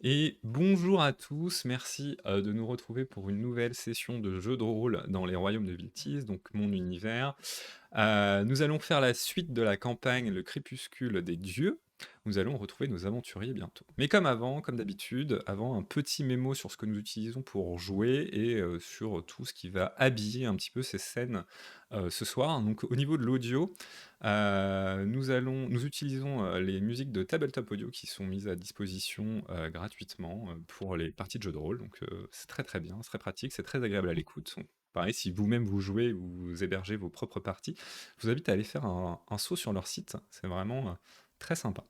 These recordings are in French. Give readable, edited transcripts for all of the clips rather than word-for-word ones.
Et bonjour à tous, merci de nous retrouver pour une nouvelle session de jeu de rôle dans les royaumes de Viltis, donc mon univers. Nous allons faire la suite de la campagne Le Crépuscule des Dieux. Nous allons retrouver nos aventuriers bientôt. Mais comme avant, comme d'habitude, avant un petit mémo sur ce que nous utilisons pour jouer et sur tout ce qui va habiller un petit peu ces scènes ce soir. Donc au niveau de l'audio, nous utilisons les musiques de Tabletop Audio qui sont mises à disposition gratuitement pour les parties de jeux de rôle. Donc c'est très très bien, c'est très pratique, c'est très agréable à l'écoute. Donc, pareil, si vous-même vous jouez ou vous hébergez vos propres parties, je vous invite à aller faire un saut sur leur site. C'est vraiment très sympa.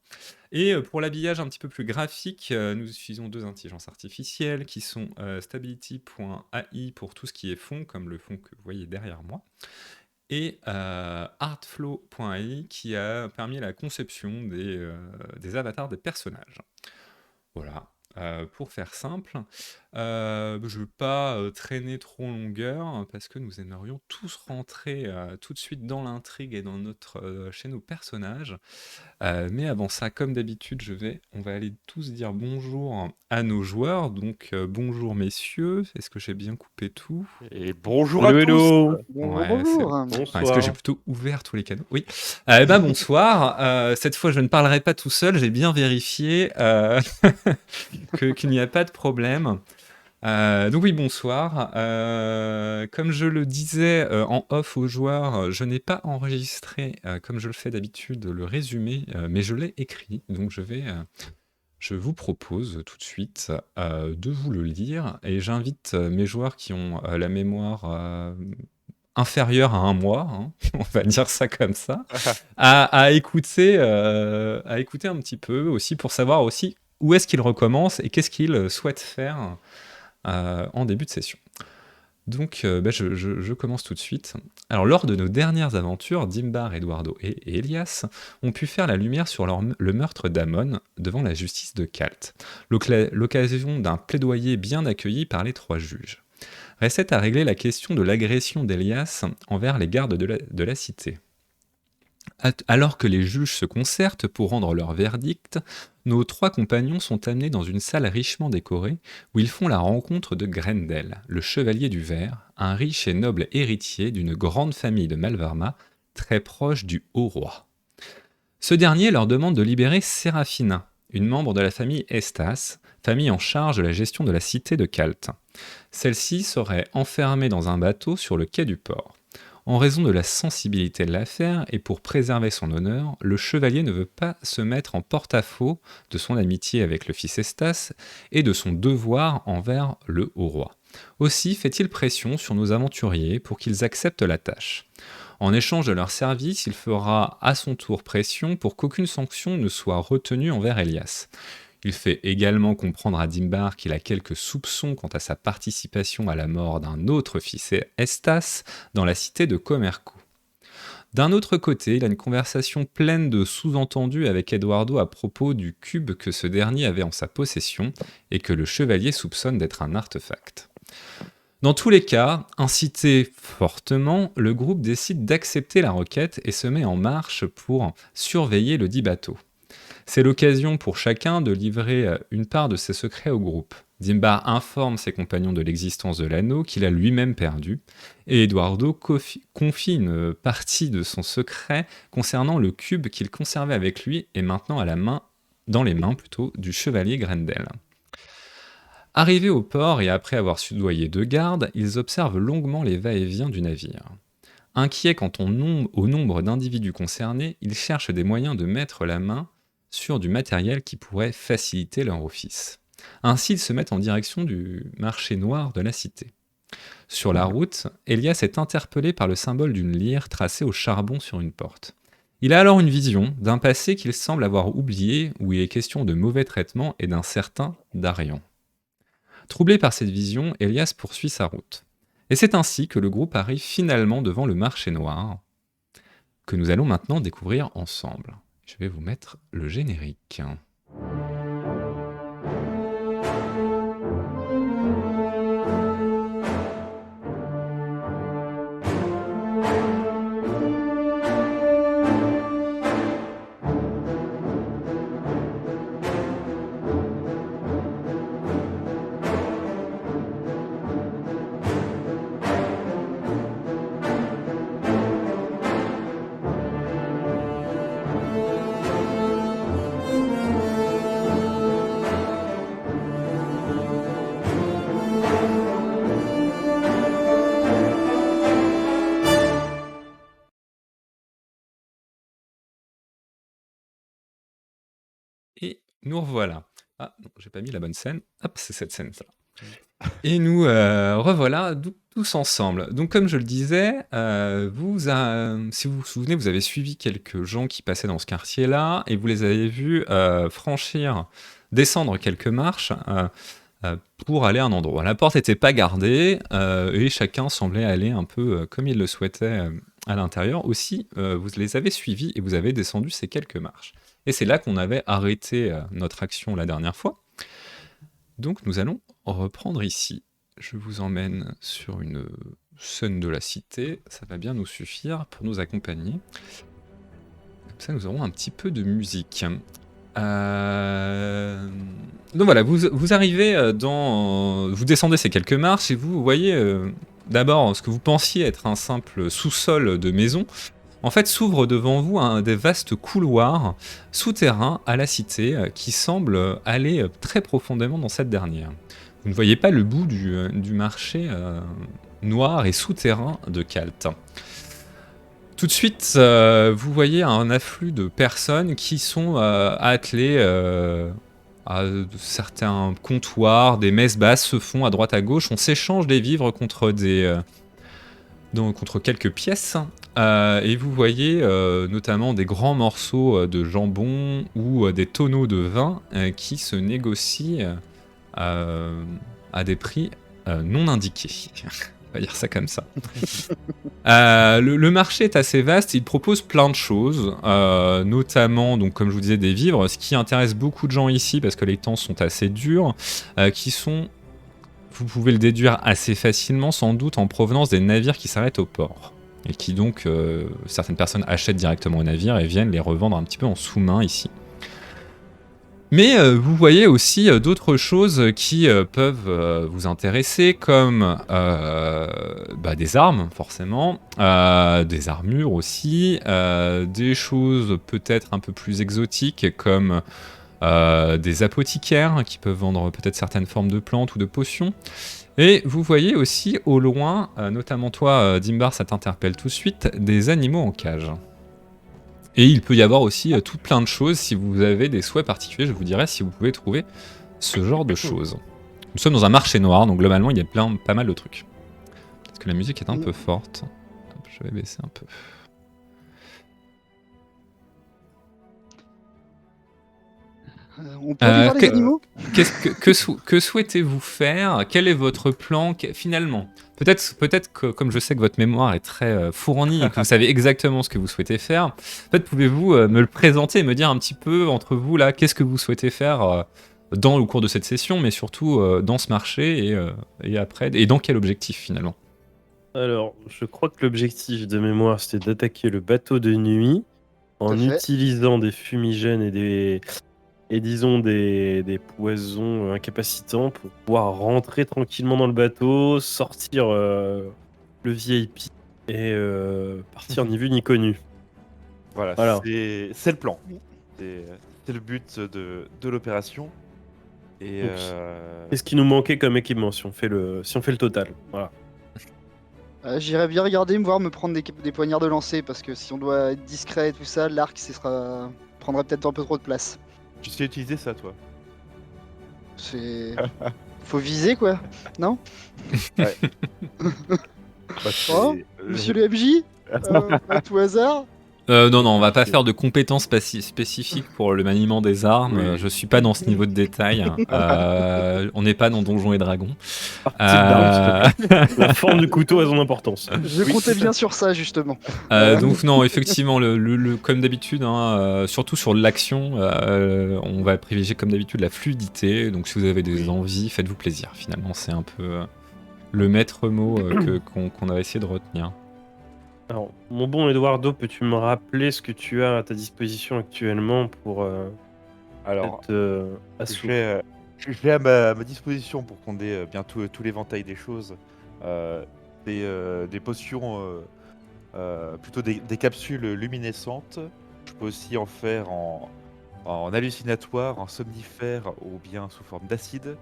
Et pour l'habillage un petit peu plus graphique, nous utilisons deux intelligences artificielles qui sont stability.ai pour tout ce qui est fond, comme le fond que vous voyez derrière moi, et artflow.ai qui a permis la conception des avatars des personnages. Voilà. Pour faire simple, je ne veux pas traîner trop en longueur parce que nous aimerions tous rentrer tout de suite dans l'intrigue et chez nos personnages. Mais avant ça, comme d'habitude, on va aller tous dire bonjour à nos joueurs. Donc bonjour messieurs, est-ce que j'ai bien coupé tout? Et bonjour à Hello, tous. hello. Bonjour, Ouais, c'est bon. bonjour. Enfin, est-ce que j'ai Bonsoir. plutôt ouvert tous les canaux? Oui. Eh ben bonsoir. Cette fois, je ne parlerai pas tout seul. J'ai bien vérifié qu'il n'y a pas de problème. Donc oui, bonsoir. Comme je le disais en off aux joueurs, je n'ai pas enregistré, comme je le fais d'habitude, le résumé, mais je l'ai écrit. Donc je vous propose tout de suite de vous le lire. Et j'invite mes joueurs qui ont la mémoire inférieure à un mois, hein, on va dire ça comme ça, à écouter un petit peu aussi pour savoir aussi où est-ce qu'ils recommencent et qu'est-ce qu'ils souhaitent faire en début de session. Donc je commence tout de suite. Alors lors de nos dernières aventures, Dimbar, Eduardo et Elias ont pu faire la lumière sur le meurtre d'Amon devant la justice de Kalt, l'occasion d'un plaidoyer bien accueilli par les trois juges. Restait à régler la question de l'agression d'Elias envers les gardes de la cité. Alors que les juges se concertent pour rendre leur verdict, nos trois compagnons sont amenés dans une salle richement décorée où ils font la rencontre de Grendel, le chevalier du Ver, un riche et noble héritier d'une grande famille de Malvarma, très proche du haut roi. Ce dernier leur demande de libérer Séraphina, une membre de la famille Estas, famille en charge de la gestion de la cité de Kalt. Celle-ci serait enfermée dans un bateau sur le quai du port. En raison de la sensibilité de l'affaire et pour préserver son honneur, le chevalier ne veut pas se mettre en porte-à-faux de son amitié avec le fils Estas et de son devoir envers le haut roi. Aussi fait-il pression sur nos aventuriers pour qu'ils acceptent la tâche. En échange de leur service, il fera à son tour pression pour qu'aucune sanction ne soit retenue envers Elias. Il fait également comprendre à Dimbar qu'il a quelques soupçons quant à sa participation à la mort d'un autre fils Estas dans la cité de Comerco. D'un autre côté, il a une conversation pleine de sous-entendus avec Eduardo à propos du cube que ce dernier avait en sa possession et que le chevalier soupçonne d'être un artefact. Dans tous les cas, incité fortement, le groupe décide d'accepter la requête et se met en marche pour surveiller le dit bateau. C'est l'occasion pour chacun de livrer une part de ses secrets au groupe. Dimbar informe ses compagnons de l'existence de l'anneau qu'il a lui-même perdu, et Eduardo confie une partie de son secret concernant le cube qu'il conservait avec lui et maintenant dans les mains du chevalier Grendel. Arrivés au port et après avoir soudoyé deux gardes, ils observent longuement les va-et-vient du navire. Inquiets quant au nombre d'individus concernés, ils cherchent des moyens de mettre la main sur du matériel qui pourrait faciliter leur office. Ainsi, ils se mettent en direction du marché noir de la cité. Sur la route, Elias est interpellé par le symbole d'une lyre tracée au charbon sur une porte. Il a alors une vision d'un passé qu'il semble avoir oublié, où il est question de mauvais traitements et d'un certain Darian. Troublé par cette vision, Elias poursuit sa route. Et c'est ainsi que le groupe arrive finalement devant le marché noir, que nous allons maintenant découvrir ensemble. Je vais vous mettre le générique. nous revoilà. Ah non, j'ai pas mis la bonne scène. Hop, c'est cette scène-là. Et nous revoilà tous ensemble. Donc comme je le disais, si vous vous souvenez, vous avez suivi quelques gens qui passaient dans ce quartier-là et vous les avez vus descendre quelques marches pour aller à un endroit. La porte n'était pas gardée et chacun semblait aller un peu comme il le souhaitait à l'intérieur. Aussi, vous les avez suivis et vous avez descendu ces quelques marches. Et c'est là qu'on avait arrêté notre action la dernière fois. Donc nous allons reprendre ici. Je vous emmène sur une scène de la cité. Ça va bien nous suffire pour nous accompagner. Comme ça, nous aurons un petit peu de musique. Donc voilà, vous arrivez vous descendez ces quelques marches et vous voyez d'abord ce que vous pensiez être un simple sous-sol de maison. En fait, s'ouvre devant vous des vastes couloirs souterrains à la cité qui semblent aller très profondément dans cette dernière. Vous ne voyez pas le bout du marché noir et souterrain de Kalt. Tout de suite, vous voyez un afflux de personnes qui sont attelées à certains comptoirs, des messes basses se font à droite à gauche. On s'échange des vivres contre quelques pièces. Et vous voyez notamment des grands morceaux de jambon ou des tonneaux de vin qui se négocient à des prix non indiqués. On va dire ça comme ça. Le marché est assez vaste, il propose plein de choses, notamment, donc, comme je vous disais, des vivres. Ce qui intéresse beaucoup de gens ici, parce que les temps sont assez durs, qui sont, vous pouvez le déduire assez facilement, sans doute en provenance des navires qui s'arrêtent au port. Et qui donc, certaines personnes achètent directement aux navires et viennent les revendre un petit peu en sous-main ici. Mais vous voyez aussi d'autres choses qui peuvent vous intéresser, comme des armes, forcément, des armures aussi, des choses peut-être un peu plus exotiques, comme des apothicaires qui peuvent vendre peut-être certaines formes de plantes ou de potions. Et vous voyez aussi au loin, notamment toi, Dimbar, ça t'interpelle tout de suite, des animaux en cage. Et il peut y avoir aussi tout plein de choses. Si vous avez des souhaits particuliers, je vous dirai si vous pouvez trouver ce genre de choses. Nous sommes dans un marché noir, donc globalement il y a pas mal de trucs. Parce que la musique est un peu forte. Hop, je vais baisser un peu. On peut aller voir les animaux Que souhaitez-vous faire? Quel est votre plan finalement? Peut-être que, comme je sais que votre mémoire est très fournie et que vous savez exactement ce que vous souhaitez faire, peut-être pouvez-vous me le présenter et me dire un petit peu entre vous là, qu'est-ce que vous souhaitez faire dans le cours de cette session, mais surtout dans ce marché et après, et dans quel objectif finalement? Alors, je crois que l'objectif de mémoire, c'était d'attaquer le bateau de nuit en utilisant des fumigènes et disons des poisons incapacitants pour pouvoir rentrer tranquillement dans le bateau, sortir le VIP et partir ni vu ni connu. Voilà. Voilà. C'est le plan. C'est le but de l'opération. Et Donc, qu'est-ce qui nous manquait comme équipement si on fait le total? Voilà. J'irais bien regarder, me voir, me prendre des poignards de lancer, parce que si on doit être discret et tout ça, l'arc prendrait peut-être un peu trop de place. Tu sais utiliser ça, toi? Faut viser, quoi, non? Ouais. Oh, monsieur le MJ à tout hasard? Non, on va pas faire de compétences spécifiques pour le maniement des armes. Oui. Je suis pas dans ce niveau de détail. On n'est pas dans Donjons et Dragons. La forme du couteau a son importance. Je comptais bien sur ça, justement. Donc non, effectivement, comme d'habitude, surtout sur l'action, on va privilégier comme d'habitude la fluidité. Donc si vous avez des envies, faites-vous plaisir. Finalement, c'est un peu le maître mot qu'on a essayé de retenir. Alors, mon bon Eduardo, peux-tu me rappeler ce que tu as à ta disposition actuellement pour Alors, être assaut? j'ai à ma disposition pour qu'on ait bientôt tout l'éventail des choses des potions, plutôt des capsules luminescentes. Je peux aussi en faire en hallucinatoire, en somnifère ou bien sous forme d'acide.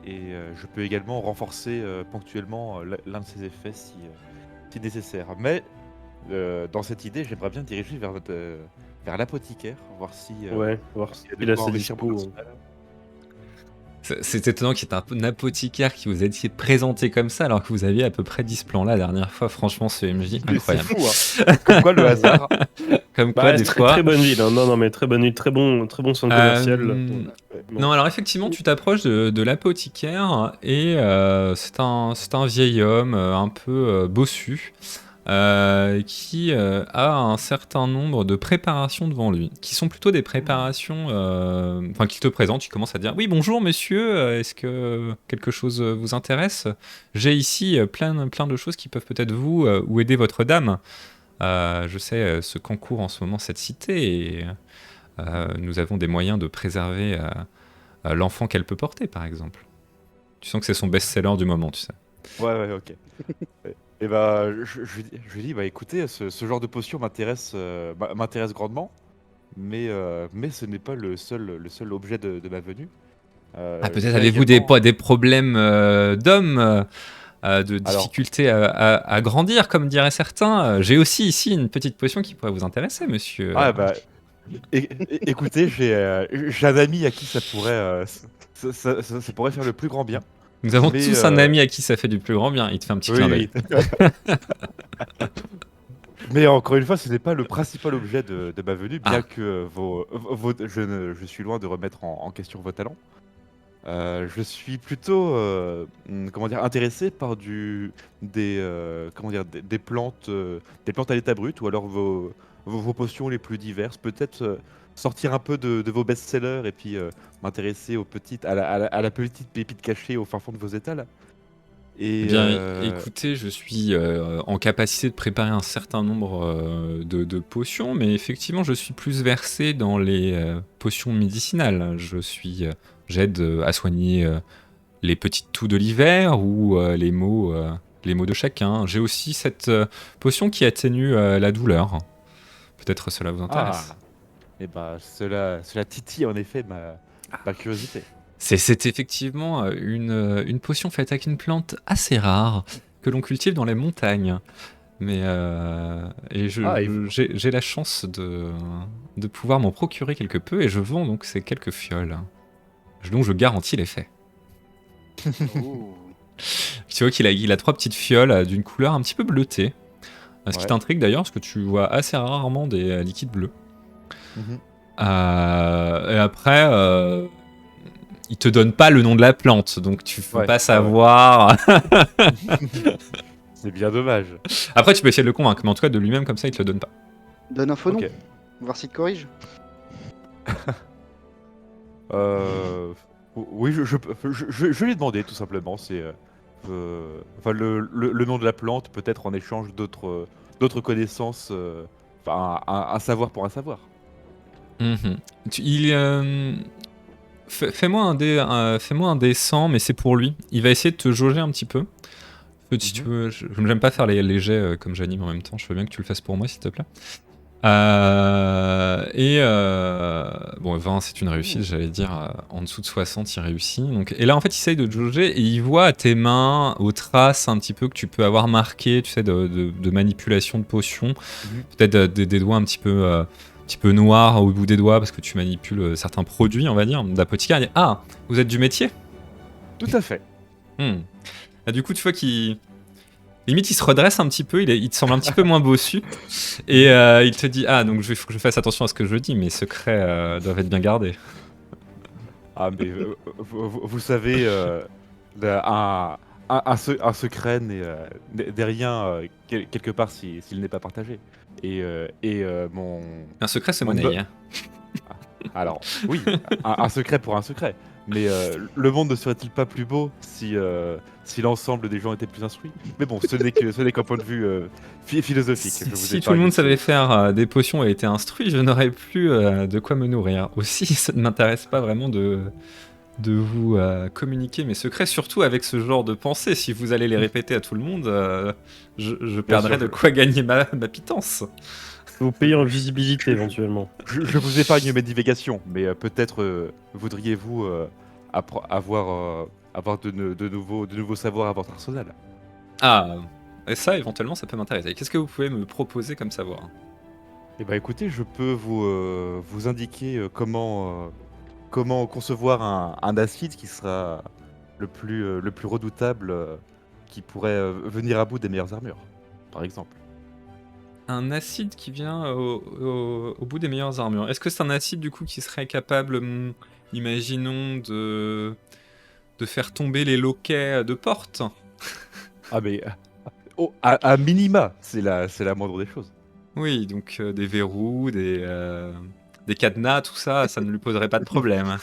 Et je peux également renforcer ponctuellement l'un de ces effets si nécessaire. Mais dans cette idée, j'aimerais bien diriger vers vers l'apothicaire, voir si Ouais, voir il y a de s'il a quoi sa enrichir mon dispo. arsenal. C'est étonnant qu'il y ait un apothicaire qui vous étiez présenté comme ça alors que vous aviez à peu près 10 plans la dernière fois. Franchement, ce MJ, Mais c'est incroyable. fou, hein. Comme quoi le hasard. Comme Bah, quoi, ouais, des très, fois. très bonne ville. Hein. Non, mais très bonne ville, très bon centre commercial. Euh, Ouais, bon. Non, alors effectivement, tu t'approches de l'apothicaire et c'est un vieil homme un peu bossu qui a un certain nombre de préparations devant lui, qui sont plutôt des préparations, enfin qu'il te présente, il commence à dire: «Oui, bonjour monsieur, est-ce que quelque chose vous intéresse? J'ai ici plein de choses qui peuvent peut-être vous ou aider votre dame. Je sais ce qu'encourt en ce moment cette cité et nous avons des moyens de préserver l'enfant qu'elle peut porter, par exemple.» Tu sens que c'est son best-seller du moment, tu sais. Ouais, ok. Et bah, je lui dis, bah écoutez, ce genre de potion m'intéresse grandement, mais ce n'est pas le seul objet de ma venue. Ah, peut-être J'ai avez-vous également. des problèmes d'hommes, de Alors, difficultés à grandir, comme diraient certains. J'ai aussi ici une petite potion qui pourrait vous intéresser, monsieur. ah bah, écoutez, j'ai un ami à qui ça pourrait, ça pourrait faire le plus grand bien, Nous avons mais tous un ami à qui ça fait du plus grand bien. Il te fait un petit clin d'œil. oui, oui. Mais encore une fois, ce n'est pas le principal objet de ma venue, bien Ah, que je suis loin de remettre en question vos talents. Je suis plutôt, comment dire, intéressé par comment dire, des plantes à l'état brut, ou alors vos potions les plus diverses. Peut-être sortir un peu de vos best-sellers et puis m'intéresser à la petite pépite cachée au fin fond de vos étals. eh Et bien, écoutez, je suis en capacité de préparer un certain nombre de potions, mais effectivement, je suis plus versé dans les potions médicinales. J'aide à soigner les petites toux de l'hiver ou les maux de chacun. J'ai aussi cette potion qui atténue la douleur. Peut-être cela vous intéresse. et bah, cela titille en effet ma curiosité. C'est effectivement une potion faite avec une plante assez rare que l'on cultive dans les montagnes. Mais et Ah, et vous- j'ai la chance de pouvoir m'en procurer quelque peu et je vends donc ces quelques fioles. Donc je garantis l'effet. Oh. Tu vois il a trois petites fioles d'une couleur un petit peu bleutée. Ce qui Ouais. t'intrigue d'ailleurs, parce que tu vois assez rarement des liquides bleus. Mhm. Et après, il te donne pas le nom de la plante, donc tu peux Ouais, pas ouais. savoir. C'est bien dommage. Après, tu peux essayer de le convaincre, mais en tout cas, de lui-même, comme ça, il te le donne pas. Donne un faux nom, Ok. voir s'il te corrige. Euh, oui, je lui ai demandé tout simplement. Enfin, le nom de la plante, peut-être en échange d'autres connaissances. Enfin, un savoir pour un savoir. Mhm. Fais-moi un dé 100, mais c'est pour lui. Il va essayer de te jauger un petit peu. Si tu Mhm. veux, je n'aime pas faire les jets comme j'anime en même temps. Je veux bien que tu le fasses pour moi, s'il te plaît. Bon, 20, c'est une réussite, j'allais dire. En dessous de 60, il réussit. Donc, et là, en fait, il essaye de te jauger et il voit à tes mains, aux traces un petit peu que tu peux avoir marquées, tu sais, de manipulation de potions. Mhm. Peut-être des doigts un petit peu noirs au bout des doigts parce que tu manipules certains produits, on va dire, d'apothicaire. Il dit: «Ah, vous êtes du métier?» Tout à fait. Hmm. Ah, du coup, tu vois qu'il. Limite, il se redresse un petit peu, il te semble un petit peu moins bossu. Et il te dit: «Ah, donc il faut que je fasse attention à ce que je dis, mes secrets doivent être bien gardés.» Ah, mais vous savez, un secret n'est rien quelque part s'il n'est pas partagé. Et mon. Un secret se Mon monnaie, hein. Alors, oui, un secret pour un secret. Mais le monde ne serait-il pas plus beau si l'ensemble des gens étaient plus instruits? Mais bon, ce n'est qu'un point de vue philosophique. Je vous Si tout le épargne monde ce- savait faire des potions et était instruit, je n'aurais plus de quoi me nourrir. Aussi, ça ne m'intéresse pas vraiment de vous communiquer mes secrets, surtout avec ce genre de pensée. Si vous allez les répéter à tout le monde, je perdrai sûr, de quoi gagner ma pitance. Vous payez en visibilité éventuellement. je vous épargne mes divagations, mais peut-être voudriez-vous avoir de nouveaux savoirs à votre arsenal. Ah, et ça, éventuellement, ça peut m'intéresser. Qu'est-ce que vous pouvez me proposer comme savoir? Eh ben écoutez, je peux vous indiquer comment concevoir un acide qui sera le plus redoutable, qui pourrait venir à bout des meilleures armures, par exemple. Un acide qui vient au bout des meilleures armures. Est-ce que c'est un acide du coup qui serait capable, imaginons, de faire tomber les loquets de porte? Ah mais à minima, c'est la moindre des choses. Oui, donc des verrous, des cadenas, tout ça, ça ne lui poserait pas de problème.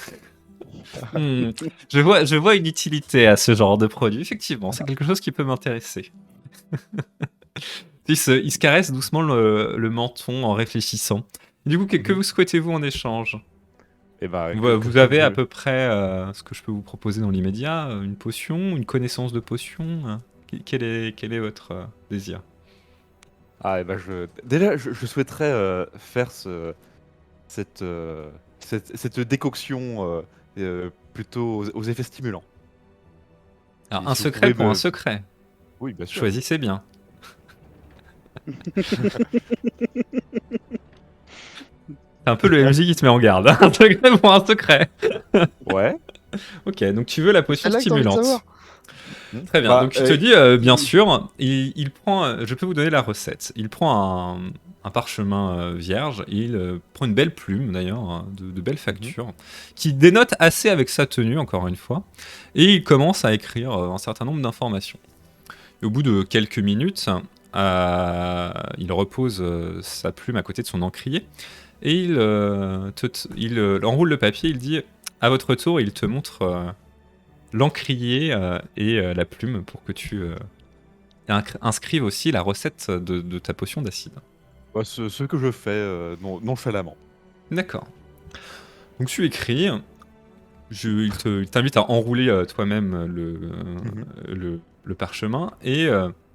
Hmm, je vois une utilité à ce genre de produit. Effectivement, c'est quelque chose qui peut m'intéresser. Il se caresse doucement le menton en réfléchissant. Du coup, que vous souhaitez-vous en échange? Et ben, Vous avez à peu près ce que je peux vous proposer dans l'immédiat, une potion, une connaissance de potion. Quel est votre désir? Ah, et ben déjà, je souhaiterais faire cette, cette décoction plutôt aux effets stimulants. Alors, Si un vous secret pouvez pour me- un secret. Oui, bien sûr. Choisissez bien. C'est un peu le MJ qui te met en garde. Un secret pour un secret. Ouais. Ok, donc tu veux la potion Celle-là que t'as envie de stimulante. savoir. Très bien, Bah, donc tu te dis, bien sûr, il prend, je peux vous donner la recette. Il prend un parchemin vierge, il prend une belle plume d'ailleurs, hein, de belles factures, qui dénote assez avec sa tenue, encore une fois, et il commence à écrire un certain nombre d'informations. Et au bout de quelques minutes, il repose sa plume à côté de son encrier, et il enroule le papier, il dit, à votre tour, il te montre l'encrier et la plume pour que tu inscrives aussi la recette de ta potion d'acide. Bah, ce que je fais nonchalamment. D'accord. Donc tu écris, il t'invite à enrouler toi-même le parchemin et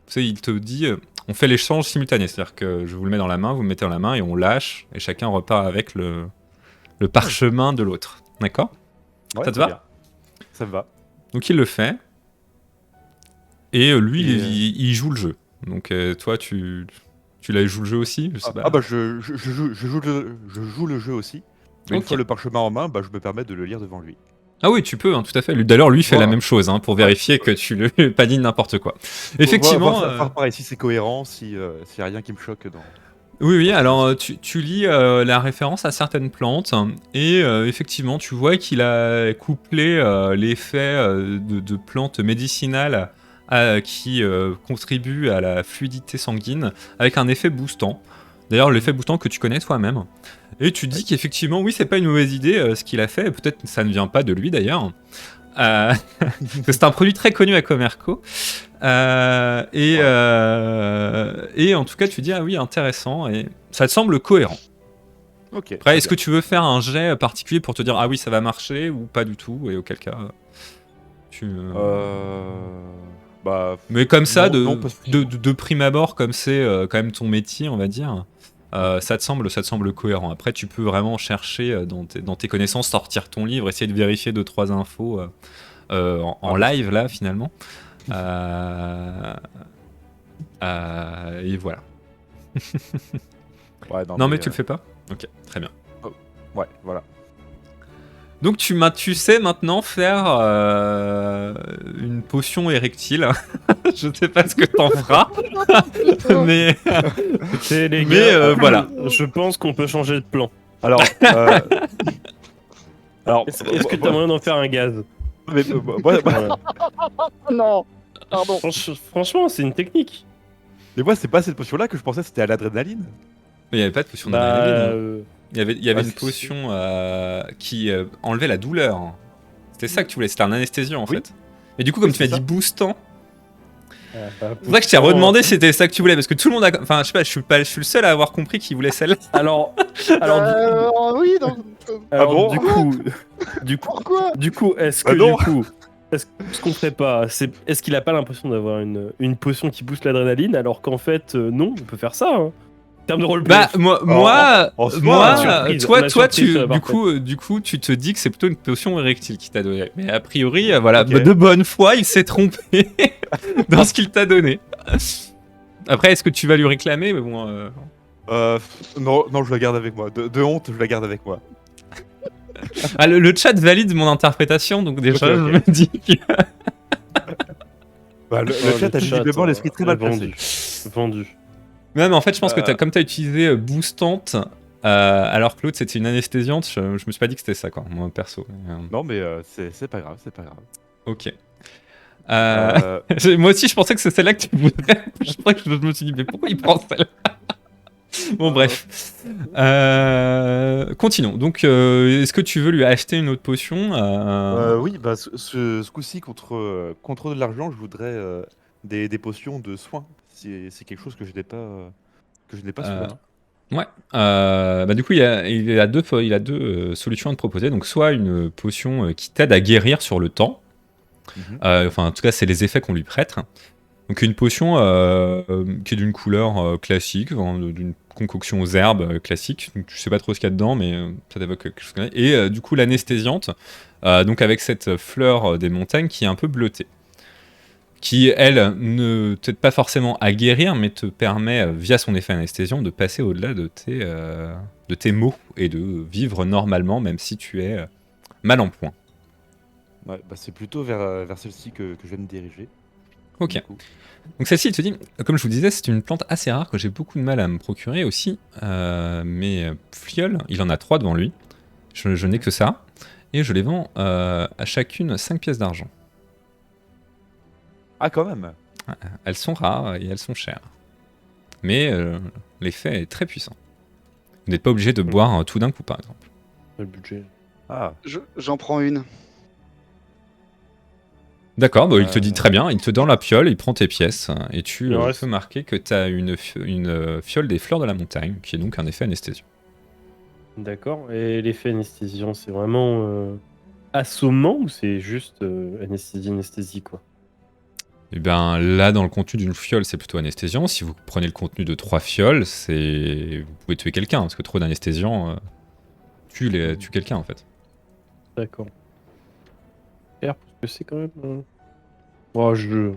tu sais, il te dit on fait l'échange simultané, c'est-à-dire que je vous le mets dans la main, vous me mettez dans la main et on lâche et chacun repart avec le parchemin de l'autre. D'accord? Ouais, Ça te très va? bien. Ça me va. Donc il le fait. Et lui, Et, il joue le jeu. Donc toi, tu joues le jeu aussi? Je sais pas. bah je joue le jeu aussi. Mais une Ok. fois le parchemin en main, bah, je me permets de le lire devant lui. Ah oui, tu peux, hein, tout à fait. D'ailleurs, lui fait la Voilà. même chose, hein, pour vérifier que tu lui pas dit n'importe quoi. Effectivement. Voir pareil, si c'est cohérent, s'il y a rien qui me choque dans. Oui, dans alors ce tu lis la référence à certaines plantes et effectivement tu vois qu'il a couplé l'effet de plantes médicinales qui contribuent à la fluidité sanguine avec un effet boostant. D'ailleurs l'effet boostant que tu connais toi-même. Et tu dis qu'effectivement oui c'est pas une mauvaise idée ce qu'il a fait, peut-être que ça ne vient pas de lui d'ailleurs. Parce que c'est un produit très connu à Comerco. Et en tout cas, tu dis, ah oui, intéressant, et ça te semble cohérent. Ok. Après, est-ce que tu veux faire un jet particulier pour te dire, ah oui, ça va marcher, ou pas du tout, et auquel cas, tu... Bah. Mais comme ça, non, parce que- de prime abord, comme c'est quand même ton métier, on va dire, ça te semble cohérent. Après, tu peux vraiment chercher dans tes connaissances, sortir ton livre, essayer de vérifier 2-3 infos en live, là, finalement. Et voilà. Ouais, Non, mais tu le fais pas? Ok, très bien. Ouais, voilà. Donc tu sais maintenant faire une potion érectile. Je sais pas ce que t'en feras, mais Écoutez, les Mais, gars, voilà. Je pense qu'on peut changer de plan. Alors. Est-ce que t'as moyen d'en faire un gaz? Mais, Voilà. Non, pardon. Franchement, c'est une technique. mais moi, c'est pas cette potion-là que je pensais c'était à l'adrénaline. il y avait pas de potion Bah, d'adrénaline. Il y avait Ah, une si. potion qui enlevait la douleur. C'était ça que tu voulais, c'était un anesthésiant en Oui. fait. Et du coup, comme Oui, tu m'as c'est dit boostant, bah, c'est vrai que je t'ai redemandé si c'était ça que tu voulais parce que tout le monde a. Enfin, je sais pas, je suis le seul à avoir compris qu'il voulait celle-là. Alors, Oui, donc. alors bon Pourquoi du coup, est-ce que Ah non. du coup, ce qu'on ferait pas, est-ce qu'il a pas l'impression d'avoir une potion qui booste l'adrénaline, alors qu'en fait, non, on peut faire ça. Hein. En termes de roleplay. Bah moi, en soi, moi, la surprise, toi, la surprise, ça va du coup, tu te dis que c'est plutôt une potion érectile qu'il t'a donné. Mais a priori, voilà, Ok. de bonne foi, il s'est trompé dans ce qu'il t'a donné. Après, est-ce que tu vas lui réclamer? Mais bon, Non, non, je la garde avec moi. De honte, je la garde avec moi. Ah, le chat valide mon interprétation, donc déjà, Ok, je ok. me dis que... Bah, le Oh, chat a visiblement l'esprit très mal vendu. placé. Vendu. Ouais, mais en fait, je pense que Euh. comme tu as utilisé boostante, alors que l'autre c'était une anesthésiante, je me suis pas dit que c'était ça, quoi, moi perso. Non, mais c'est pas grave, c'est pas grave. Ok. Euh, Moi aussi, je pensais que c'est celle-là que tu voudrais. Je me suis dit, mais pourquoi il prend celle-là? Bon, bref. Continuons. Donc, est-ce que tu veux lui acheter une autre potion oui, bah, ce coup-ci, contre de l'argent, je voudrais des potions de soins. C'est quelque chose que je n'ai pas, sous la main. Ouais. Bah, du coup, il a deux solutions à te proposer. Donc, soit une potion qui t'aide à guérir sur le temps. Mhm. Enfin, en tout cas, c'est les effets qu'on lui prête. Donc, une potion qui est d'une couleur classique, d'une concoction aux herbes classique. Donc, tu sais pas trop ce qu'il y a dedans, mais ça t'évoque quelque chose comme ça. Et du coup, l'anesthésiante, donc avec cette fleur des montagnes qui est un peu bleutée. Qui, elle, ne t'aide pas forcément à guérir, mais te permet, via son effet anesthésiant, de passer au-delà de tes maux et de vivre normalement, même si tu es mal en point. Ouais, bah, c'est plutôt vers celle-ci que je vais me diriger. Ok. du coup. Donc celle-ci, il te dit, comme je vous disais, c'est une plante assez rare que j'ai beaucoup de mal à me procurer aussi. Mais Fliol, il en a 3 devant lui. Je n'ai que ça. Et je les vends à chacune 5 pièces d'argent. Ah, quand même. Elles sont rares et elles sont chères. Mais l'effet est très puissant. Vous n'êtes pas obligé de boire tout d'un coup, par exemple. Le budget. Ah, J'en prends une. D'accord, bah, il te dit très bien, il te donne la piole, il prend tes pièces, et tu Il en reste. peux marquer que tu as une fiole des fleurs de la montagne, qui est donc un effet anesthésiant. D'accord. Et l'effet anesthésiant, c'est vraiment assommant ou c'est juste anesthésie, quoi? Et bien là, dans le contenu d'une fiole, c'est plutôt anesthésiant. Si vous prenez le contenu de 3 fioles, vous pouvez tuer quelqu'un, parce que trop d'anesthésiant tue quelqu'un en fait. D'accord. Parce que c'est quand même. Oh, je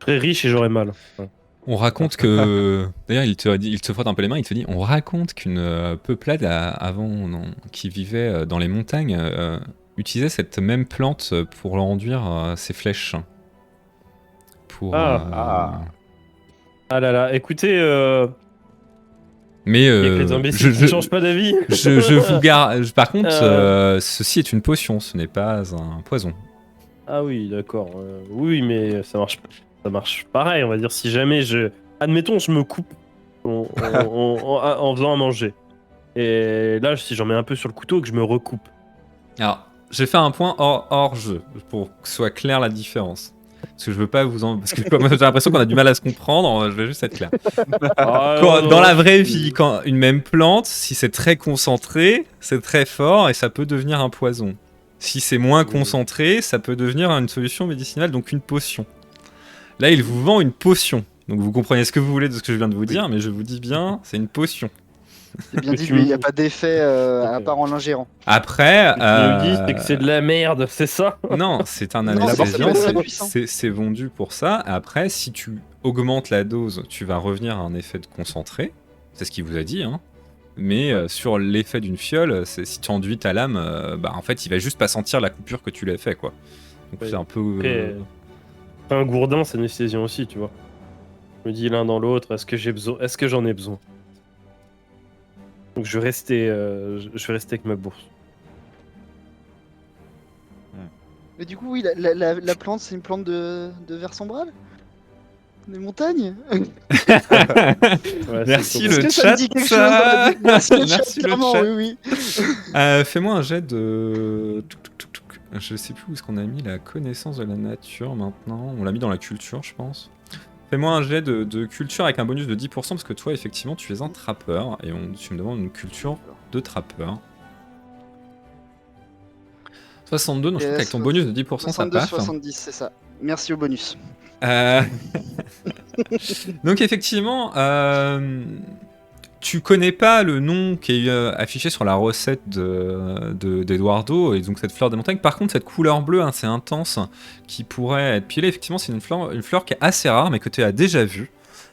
serais riche et j'aurais mal. Ouais. On raconte que... D'ailleurs, il te frotte un peu les mains, il te dit, on raconte qu'une peuplade qui vivait dans les montagnes utilisait cette même plante pour enduire ses flèches. Pour, Ah là là, écoutez, Mais y a que les imbéciles qui changent pas d'avis. je vous garde. Par contre, Euh. ceci est une potion, ce n'est pas un poison. Ah oui, d'accord. Oui, mais ça marche pareil, on va dire. Si jamais admettons, je me coupe en faisant à manger. Et là, si j'en mets un peu sur le couteau, que je me recoupe. Alors, j'ai fait un point hors jeu pour que soit clair la différence. Parce que je veux pas parce que comme j'ai l'impression qu'on a du mal à se comprendre, je vais juste être clair. Ah, Dans la vraie vie, quand une même plante, si c'est très concentré, c'est très fort et ça peut devenir un poison. Si c'est moins concentré, ça peut devenir une solution médicinale, donc une potion. Là, il vous vend une potion. Donc vous comprenez ce que vous voulez de ce que je viens de vous dire, mais je vous dis bien, c'est une potion. C'est bien dit, mais il n'y a pas d'effet à part en l'ingérant. Après, Ce que tu nous dis, c'est que c'est de la merde, c'est ça? non, c'est un Non, anesthésiant, c'est très puissant. c'est vendu pour ça. Après, si tu augmentes la dose, tu vas revenir à un effet de concentré. C'est ce qu'il vous a dit, hein. Mais sur l'effet d'une fiole, si tu enduis ta lame, en fait, il va juste pas sentir la coupure que tu l'as fait, quoi. Donc Ouais. c'est un peu... Après, un gourdin, c'est anesthésiant aussi, tu vois. Je me dis l'un dans l'autre, est-ce que j'en ai besoin? Donc je vais rester avec ma bourse. Mais du coup, oui, la plante, c'est une plante de Versombral? Des montagnes? Ouais, Merci c'est le Est-ce que ça chat. me dit quelque chose? Merci le chat, Merci le clairement, chat. oui. Fais-moi un jet de... Je sais plus où est-ce qu'on a mis la connaissance de la nature maintenant. On l'a mis dans la culture, je pense. Fais-moi un jet de culture avec un bonus de 10% parce que toi, effectivement, tu es un trappeur et tu me demandes une culture de trappeur. 62, donc je trouve qu'avec ton bonus de 10%, ça 62, passe. 70, c'est ça. Merci au bonus. Donc effectivement, tu connais pas le nom qui est affiché sur la recette d'Eduardo, et donc cette fleur des montagnes. Par contre, cette couleur bleue assez intense qui pourrait être pilée, effectivement, c'est une fleur qui est assez rare, mais que tu as déjà vue,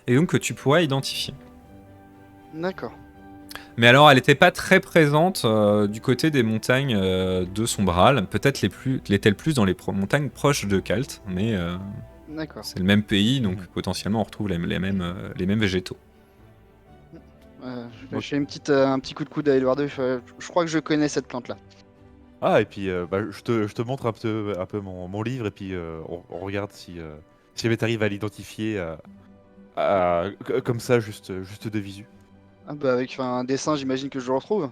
et donc que tu pourrais identifier. D'accord. Mais alors, elle n'était pas très présente du côté des montagnes de Sombral. Peut-être l'est-elle plus dans les montagnes proches de Kalt, mais D'accord. c'est le même pays, donc potentiellement on retrouve les mêmes végétaux. Je fais un petit coup de coude à Edward. Je crois que je connais cette plante-là. Ah, et puis je te montre un peu mon livre, et puis on regarde si jamais t'arrives à l'identifier comme ça, juste de visu. Ah bah avec un dessin, j'imagine que je le retrouve.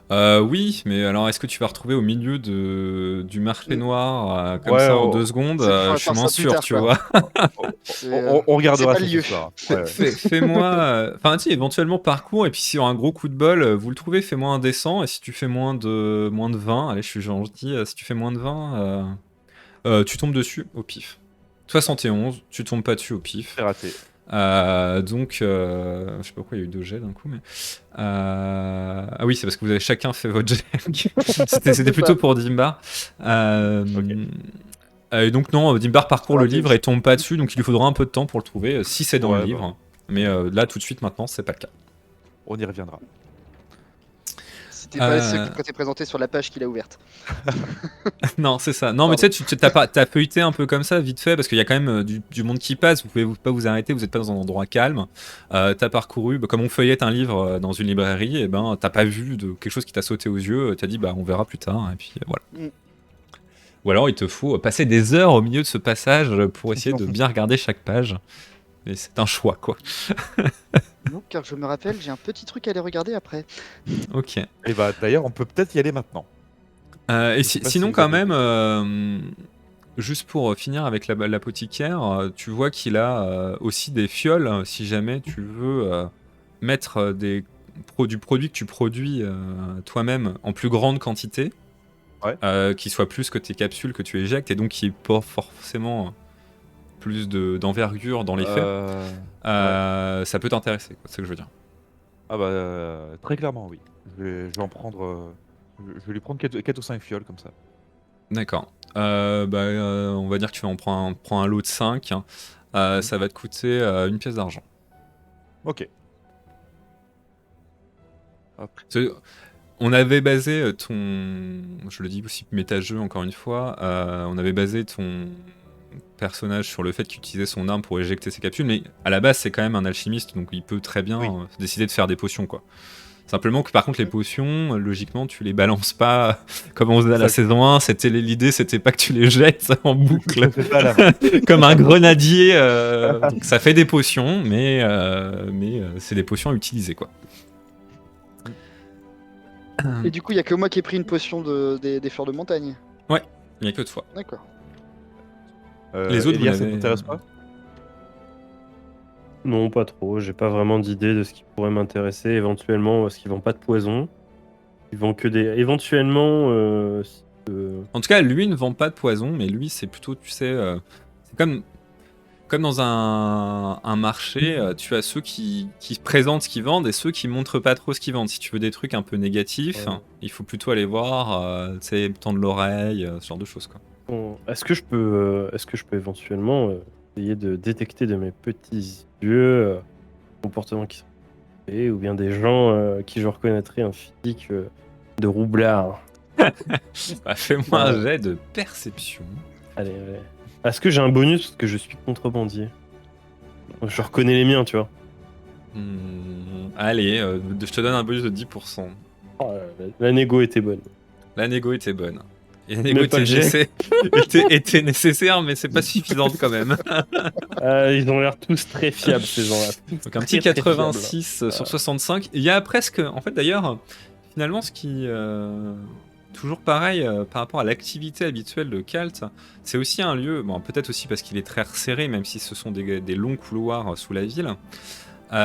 Oui, mais alors est-ce que tu vas retrouver au milieu du marché Mm. noir comme Ouais, ça en 2 secondes? Je suis Faire moins ça plus sûr, tard, tu quoi. vois. on regardera c'est pas ça le ce lieu. soir. Ouais, ouais. Fais-moi, enfin, tu sais, éventuellement parcours, et puis si on a un gros coup de bol, vous le trouvez, fais-moi un descend, et si tu fais moins de 20, allez, je suis gentil, si tu fais moins de 20, tu tombes dessus au pif. 71, tu tombes pas dessus au pif. C'est raté. Donc, je sais pas pourquoi il y a eu 2 jets d'un coup, mais. Ah oui, c'est parce que vous avez chacun fait votre jet. C'était plutôt pour Dimbar. Et donc, non, Dimbar parcourt le raté livre aussi. et tombe pas dessus, donc il lui faudra un peu de temps pour le trouver, si c'est dans le Ouais, livre. Mais là, tout de suite, maintenant, c'est pas le cas. On y reviendra. C'était pas ce qui t'est présenté sur la page qu'il a ouverte. Non, c'est ça. Non, mais tu sais, t'as feuilleté un peu comme ça, vite fait, parce qu'il y a quand même du monde qui passe, vous pouvez pas vous arrêter, vous n'êtes pas dans un endroit calme. T'as parcouru, comme on feuillette un livre dans une librairie, et ben t'as pas vu de quelque chose qui t'a sauté aux yeux, t'as dit bah on verra plus tard, et puis voilà. Mm. Ou alors il te faut passer des heures au milieu de ce passage pour essayer de bien regarder chaque page. Et c'est un choix, quoi. Non, car je me rappelle, j'ai un petit truc à aller regarder après. Ok. Et bah d'ailleurs, on peut peut-être y aller maintenant. Et Je sais pas si sinon, vous quand avez même, juste pour finir avec l'apothicaire, tu vois qu'il a aussi des fioles, si jamais tu veux mettre du produit que tu produis toi-même en plus grande quantité, Ouais. qui soit plus que tes capsules que tu éjectes, et donc qui pas forcément plus d'envergure dans l'effet, Ouais. ça peut t'intéresser, quoi, c'est ce que je veux dire. Ah bah très clairement oui. Je vais en prendre. Je vais lui prendre 4 ou 5 fioles comme ça. D'accord. On va dire que tu en prends un lot de 5. Ça va te coûter 1 pièce d'argent. Ok. Hop. On avait basé je le dis aussi méta-jeu encore une fois, on avait basé ton personnage sur le fait qu'il utilisait son arme pour éjecter ses capsules, mais à la base c'est quand même un alchimiste, donc il peut très bien Oui. décider de faire des potions, quoi. Simplement que par contre les potions, logiquement tu les balances pas comme on faisait à la Ça- saison 1, l'idée c'était pas que tu les jettes en boucle Je fais pas à la main. comme un grenadier, donc ça fait des potions, mais c'est des potions à utiliser, quoi. Et du coup, il y a que moi qui ai pris une potion des fleurs de montagne. Il n'y a que toi. D'accord. Les autres, vous Elias, ça l'avez- t'intéresse pas? Non, pas trop. J'ai pas vraiment d'idée de ce qui pourrait m'intéresser éventuellement parce qu'ils vendent pas de poison. Ils vendent que des. Éventuellement, En tout cas, lui ne vend pas de poison, mais lui, c'est plutôt, tu sais, c'est comme dans un marché, tu as ceux qui présentent ce qu'ils vendent et ceux qui montrent pas trop ce qu'ils vendent. Si tu veux des trucs un peu négatifs, Ouais. il faut plutôt aller voir, tu sais, tendre l'oreille, ce genre de choses, quoi. est-ce que je peux éventuellement essayer de détecter de mes petits yeux comportements qui sont faits ou bien des gens qui je reconnaîtrais un physique de roublard. Bah, fais-moi un jet de perception. Allez, allez. Est-ce que j'ai un bonus parce que je suis contrebandier? Je reconnais les miens, tu vois. Allez, je te donne un bonus de 10%. Oh, la négo était bonne. La négo était bonne. Et la Mais négo pas le jet. était nécessaire, mais c'est pas suffisant quand même. Ils ont l'air tous très fiables, ces gens-là. Donc un petit Très, très 86 sur 65. Il y a presque, en fait d'ailleurs, finalement ce qui... toujours pareil par rapport à l'activité habituelle de Kalt, c'est aussi un lieu, bon peut-être aussi parce qu'il est très resserré, même si ce sont des longs couloirs sous la ville. Il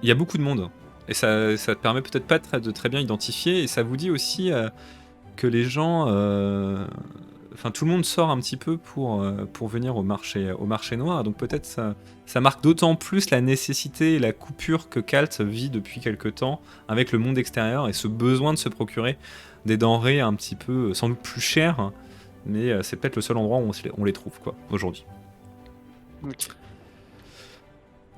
y a beaucoup de monde. Et ça te permet peut-être pas de très bien identifier, et ça vous dit aussi que les gens... Enfin, tout le monde sort un petit peu pour venir au marché noir, donc peut-être ça marque d'autant plus la nécessité et la coupure que Kalt vit depuis quelque temps avec le monde extérieur et ce besoin de se procurer des denrées un petit peu, sans doute plus chères, hein, mais c'est peut-être le seul endroit où on les trouve, quoi, aujourd'hui. Ok.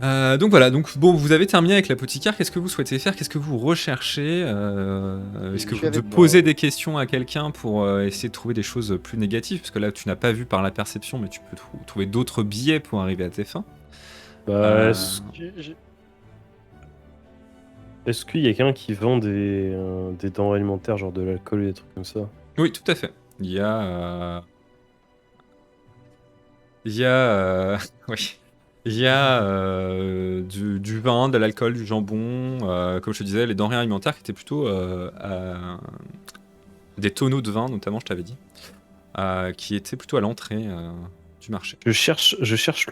Donc voilà, donc bon, vous avez terminé avec l'apothicaire. Qu'est-ce que vous souhaitez faire? Qu'est-ce que vous recherchez? Est-ce que Je vous suis de avec poser des questions à quelqu'un pour essayer de trouver des choses plus négatives? Parce que là, tu n'as pas vu par la perception, mais tu peux trouver d'autres biais pour arriver à tes fins. Bah, Je- est-ce qu'il y a quelqu'un qui vend des denrées alimentaires, genre de l'alcool et des trucs comme ça? Oui, tout à fait. Il y a. Oui. Il y a du vin, de l'alcool, du jambon, comme je te disais, les denrées alimentaires qui étaient plutôt des tonneaux de vin, notamment, je t'avais dit, qui étaient plutôt à l'entrée du marché. Je cherche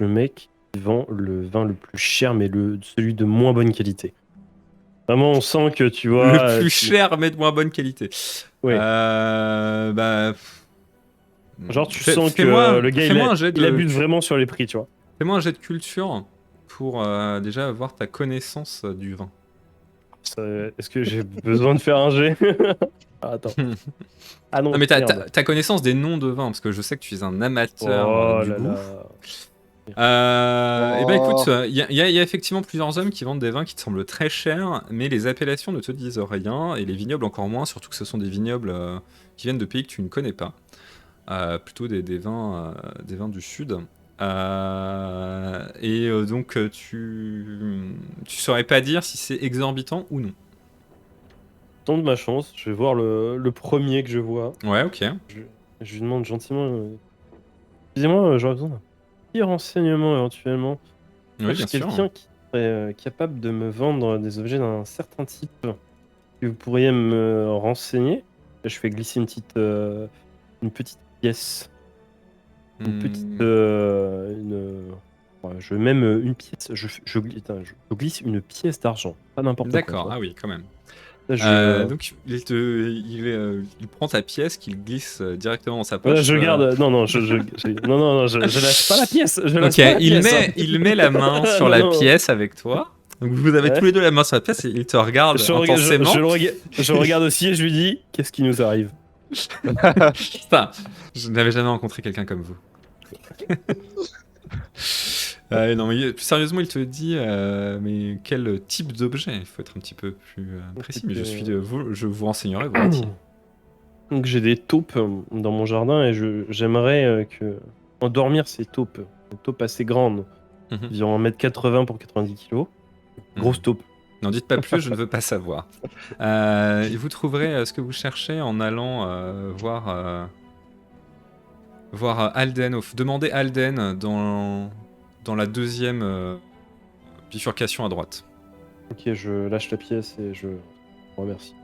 le mec qui vend le vin le plus cher, mais celui de moins bonne qualité. Vraiment, on sent que tu vois. Le plus cher, mais de moins bonne qualité. Ouais. Genre, tu sens que le gars, il abuse vraiment sur les prix, tu vois. Fais-moi un jet de culture pour déjà avoir ta connaissance du vin. Est-ce que j'ai besoin de faire un jet? Ah, attends. Ah non, Non, mais merde. ta connaissance des noms de vin, parce que je sais que tu es un amateur Oh du là goût. là. Et ben écoute, il y a effectivement plusieurs hommes qui vendent des vins qui te semblent très chers, mais les appellations ne te disent rien, et les vignobles encore moins, surtout que ce sont des vignobles qui viennent de pays que tu ne connais pas. Plutôt des vins du sud. Donc tu saurais pas dire si c'est exorbitant ou non. Tente ma chance, je vais voir le premier que je vois. Ouais, ok. Je lui demande gentiment. Excusez-moi, j'aurais besoin d'un petit renseignement éventuellement. Oui, Moi, bien j'ai sûr. quelqu'un qui serait capable de me vendre des objets d'un certain type que vous pourriez me renseigner. Je fais glisser une petite pièce. Une petite. Ouais, je mets même une pièce. Je glisse une pièce d'argent. Pas n'importe quoi. D'accord, ah oui, quand même. Là, Donc il prend ta pièce qu'il glisse directement dans sa poche. je garde. Non, non, je lâche pas la pièce. Je lâche Ok, pas la pièce. il met la main sur Non, la non. pièce avec toi. Donc vous avez Ouais. tous les deux la main sur la pièce et il te regarde intensément. Je le regarde aussi et je lui dis qu'est-ce qui nous arrive. Putain, je n'avais jamais rencontré quelqu'un comme vous. Non, mais plus sérieusement, il te dit mais quel type d'objet? Il faut être un petit peu plus précis, mais je vous renseignerai volontiers. Donc j'ai des taupes dans mon jardin et j'aimerais endormir ces taupes. Des taupes assez grandes, Mhm. environ 1m80 pour 90 kg. Grosse taupe. N'en dites pas plus, je ne veux pas savoir. Et vous trouverez ce que vous cherchez en allant voir Alden. Demandez Alden dans la deuxième bifurcation à droite. Ok, je lâche la pièce et je remercie.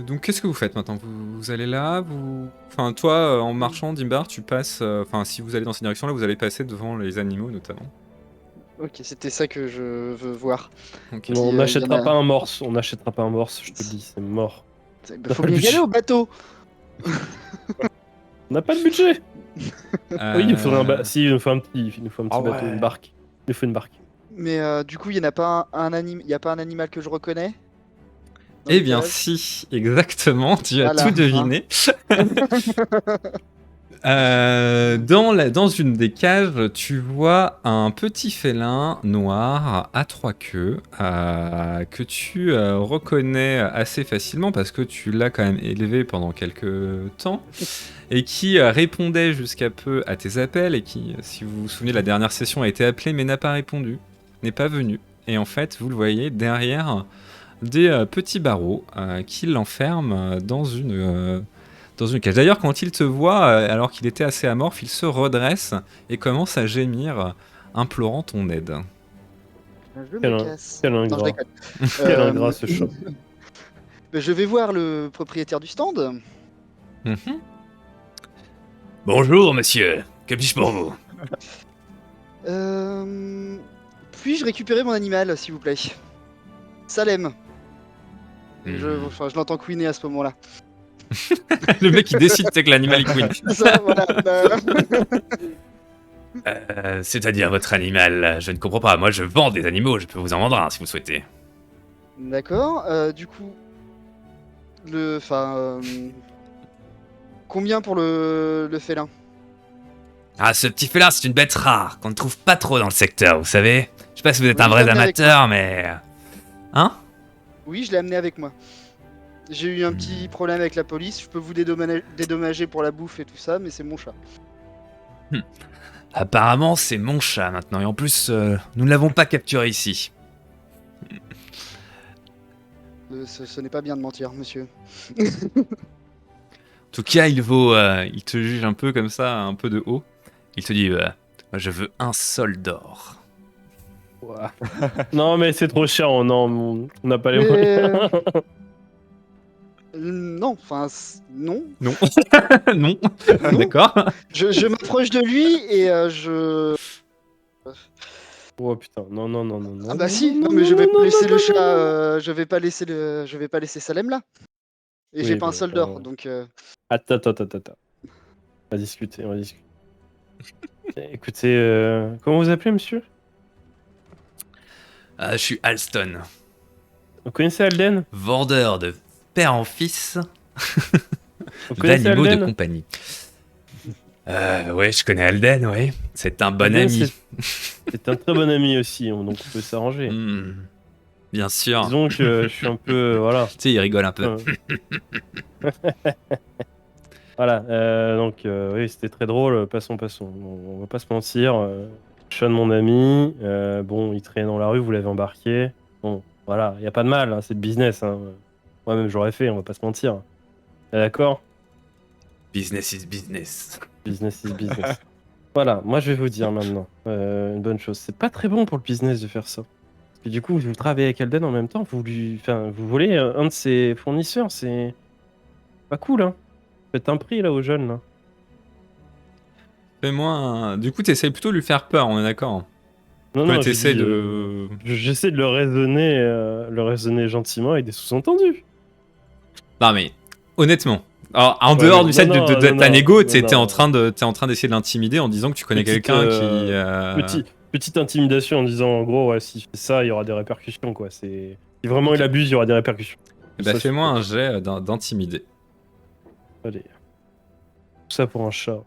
Donc qu'est-ce que vous faites maintenant? Vous allez là, Enfin toi, en marchant, Dimbar, tu passes... Enfin si vous allez dans cette direction-là, vous allez passer devant les animaux notamment. Ok, c'était ça que je veux voir. Ok. Non, on y n'achètera en a- pas un morse. On n'achètera pas un morse, je te le dis, c'est mort. Bah, faut bien y aller au bateau. On n'a pas de budget. Oui, il nous faudrait si, il nous faut un petit Ah bateau, ouais. une barque. Il nous faut une barque. Mais du coup, il y en a pas y a pas un animal que je reconnais dans Eh les bien cages si, exactement, tu as Voilà, tout deviné. Dans une des cages, tu vois un petit félin noir à trois queues que tu reconnais assez facilement parce que tu l'as quand même élevé pendant quelques temps et qui répondait jusqu'à peu à tes appels et qui, si vous vous souvenez, la dernière session a été appelée mais n'a pas répondu, n'est pas venu. Et en fait, vous le voyez derrière des petits barreaux qui l'enferment dans une cage. D'ailleurs, quand il te voit, alors qu'il était assez amorphe, il se redresse et commence à gémir, implorant ton aide. Je me Quel casse. quel Non, je ingrat. déconne. Quel ingrat ce chat. Je vais voir le propriétaire du stand. Bonjour, monsieur. Que puis-je pour vous? Puis-je récupérer mon animal, s'il vous plaît? Salem. Je l'entends couiner à ce moment-là. Le mec, il décide que l'animal, il couine. C'est ça, voilà. C'est-à-dire votre animal? Je ne comprends pas. Moi, je vends des animaux. Je peux vous en vendre un si vous souhaitez. D'accord. Du coup, combien pour le félin? Ah, ce petit félin, c'est une bête rare qu'on ne trouve pas trop dans le secteur, vous savez. Je sais pas si vous êtes Oui, un vrai je l'ai amené avec amateur, mais... Hein? Oui, je l'ai amené avec moi. J'ai eu un petit problème avec la police, je peux vous dédommager pour la bouffe et tout ça, mais c'est mon chat. Apparemment, c'est mon chat maintenant, et en plus, nous ne l'avons pas capturé ici. Ce n'est pas bien de mentir, monsieur. En tout cas, il te juge un peu comme ça, un peu de haut. Il te dit, moi, je veux un sol d'or. Ouah. Non, mais c'est trop cher, on n'a pas les Mais, moyens. Non, enfin, non. Non. Non. Non. D'accord. Je m'approche de lui et je... Oh putain, non. Ah bah si, non mais je vais pas laisser le chat, je vais pas laisser Salem là. Et j'ai Oui, pas un bah, sol d'or, donc... Attends. On va discuter. Écoutez, comment vous appelez, monsieur? Je suis Alston, Vous connaissez Alden? vendeur de père en fils Vous connaissez d'animaux de Alden? compagnie. Ouais, je connais Alden, ouais. C'est un bon Alden, ami. C'est un très bon ami aussi, donc on peut s'arranger. Hmm, bien sûr. Disons que je suis un peu... voilà. Tu sais, il rigole un peu. Voilà, donc oui, c'était très drôle. Passons. On va pas se mentir. Sean, mon ami, bon, il traînait dans la rue, vous l'avez embarqué. Bon, voilà, il y a pas de mal, hein, c'est le business. Hein. Moi-même, j'aurais fait, on va pas se mentir. D'accord? Business is business. Business is business. Voilà, moi je vais vous dire maintenant une bonne chose. C'est pas très bon pour le business de faire ça. Parce que du coup, vous travaillez avec Alden en même temps, vous volez un de ses fournisseurs, c'est pas cool, hein. Faites un prix là aux jeunes là. Fais-moi un... Du coup, t'essayes plutôt de lui faire peur, on est d'accord. Non, Ouais, non, t'essaies je dis, de... j'essaie de le raisonner gentiment avec des sous-entendus. Non mais, honnêtement. Alors, en Ouais, dehors non, du fait non, de non, ta négo, non, t'es non. en train d'essayer de l'intimider en disant que tu connais Petite, quelqu'un qui... Petite intimidation en disant en gros, ouais, s'il fait ça, il y aura des répercussions quoi. Si vraiment il abuse, il y aura des répercussions. Bah, Ça, fais-moi un jet d'intimider. Allez. Tout ça pour un chat.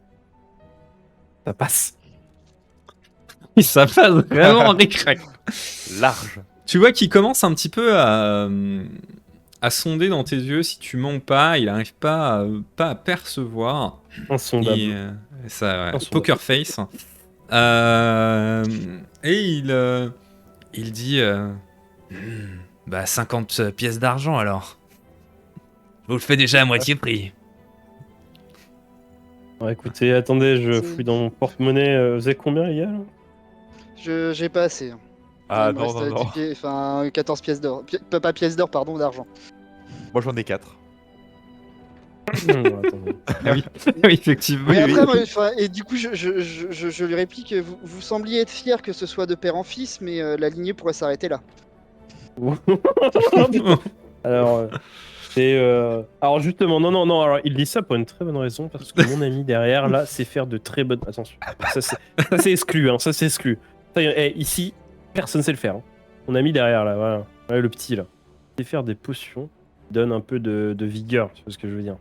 Ça passe. Ça passe vraiment ric-rac. Large. Tu vois qu'il commence un petit peu à sonder dans tes yeux si tu mens ou pas. Il arrive pas à percevoir. Insondable. Ça, ouais. Insondable. Poker face. Et il dit bah 50 pièces d'argent alors. Je vous le fais déjà à moitié prix. Bon, écoutez, attendez, je C'est- fouille dans mon porte-monnaie. Vous avez combien, les gars là J'ai pas assez. Ah Il me non, reste, non, non. 14 pièces d'or. Pas pièces d'or, pardon, d'argent. Moi j'en ai 4. Attendez. Ah oui, oui effectivement. Mais Oui, après, oui. et du coup, je lui réplique, vous sembliez être fier que ce soit de père en fils, mais la lignée pourrait s'arrêter là. Alors, alors justement, non, alors il dit ça pour une très bonne raison, parce que mon ami derrière, là, sait faire de très bonnes... Attention, ça c'est exclu, hein, ça c'est exclu. Ça, ici, personne sait le faire. Hein. Mon ami derrière, là, voilà, le petit, là, sait faire des potions qui donnent un peu de vigueur, tu vois ce que je veux dire.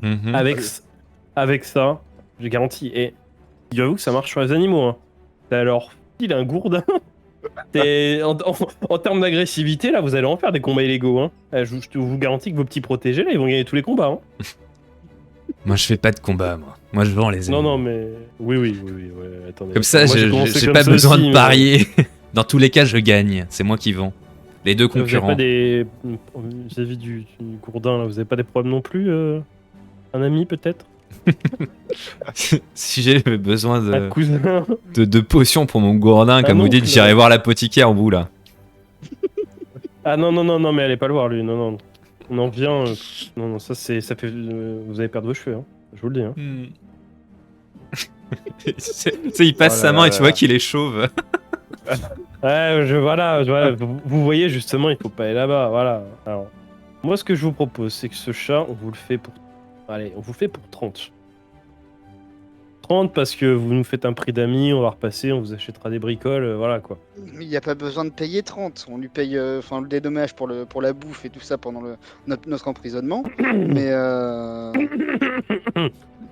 Mhm. Avec ça, je garantis, et j'avoue que ça marche sur les animaux. Hein. Alors, il a un gourdin. En termes d'agressivité, là, vous allez en faire des combats illégaux. Hein. Je vous garantis que vos petits protégés, là, ils vont gagner tous les combats. Hein. Moi je fais pas de combat moi. Moi je vends les animaux. Non, mais... Oui, ouais, attendez. Comme ça, Moi, j'ai commencé j'ai comme pas ça besoin aussi, de mais- parier. Dans tous les cas, je gagne. C'est moi qui vends. Les deux Vous avez concurrents. pas des... Vis-à-vis du gourdin, là, vous avez pas des problèmes non plus Un ami, peut-être Si j'ai besoin Un cousin de potions pour mon gourdin, comme vous oncle. dites, j'irai voir l'apothicaire au bout là. Ah non, mais allez pas le voir, lui. Non. On en vient... Non, ça fait... vous allez perdre vos cheveux, hein. Je vous le dis, hein. Tu sais, il passe Oh là sa main là et tu là vois là. qu'il est chauve. Ouais, voilà, vous voyez justement, il faut pas aller là-bas, voilà. Alors, moi, ce que je vous propose, c'est que ce chat, on vous le fait pour... Allez, on vous le fait pour 30. 30 parce que vous nous faites un prix d'amis, on va repasser, on vous achètera des bricoles, voilà quoi. Mais il n'y a pas besoin de payer 30. On lui paye le dédommage pour la bouffe et tout ça pendant notre emprisonnement. Mais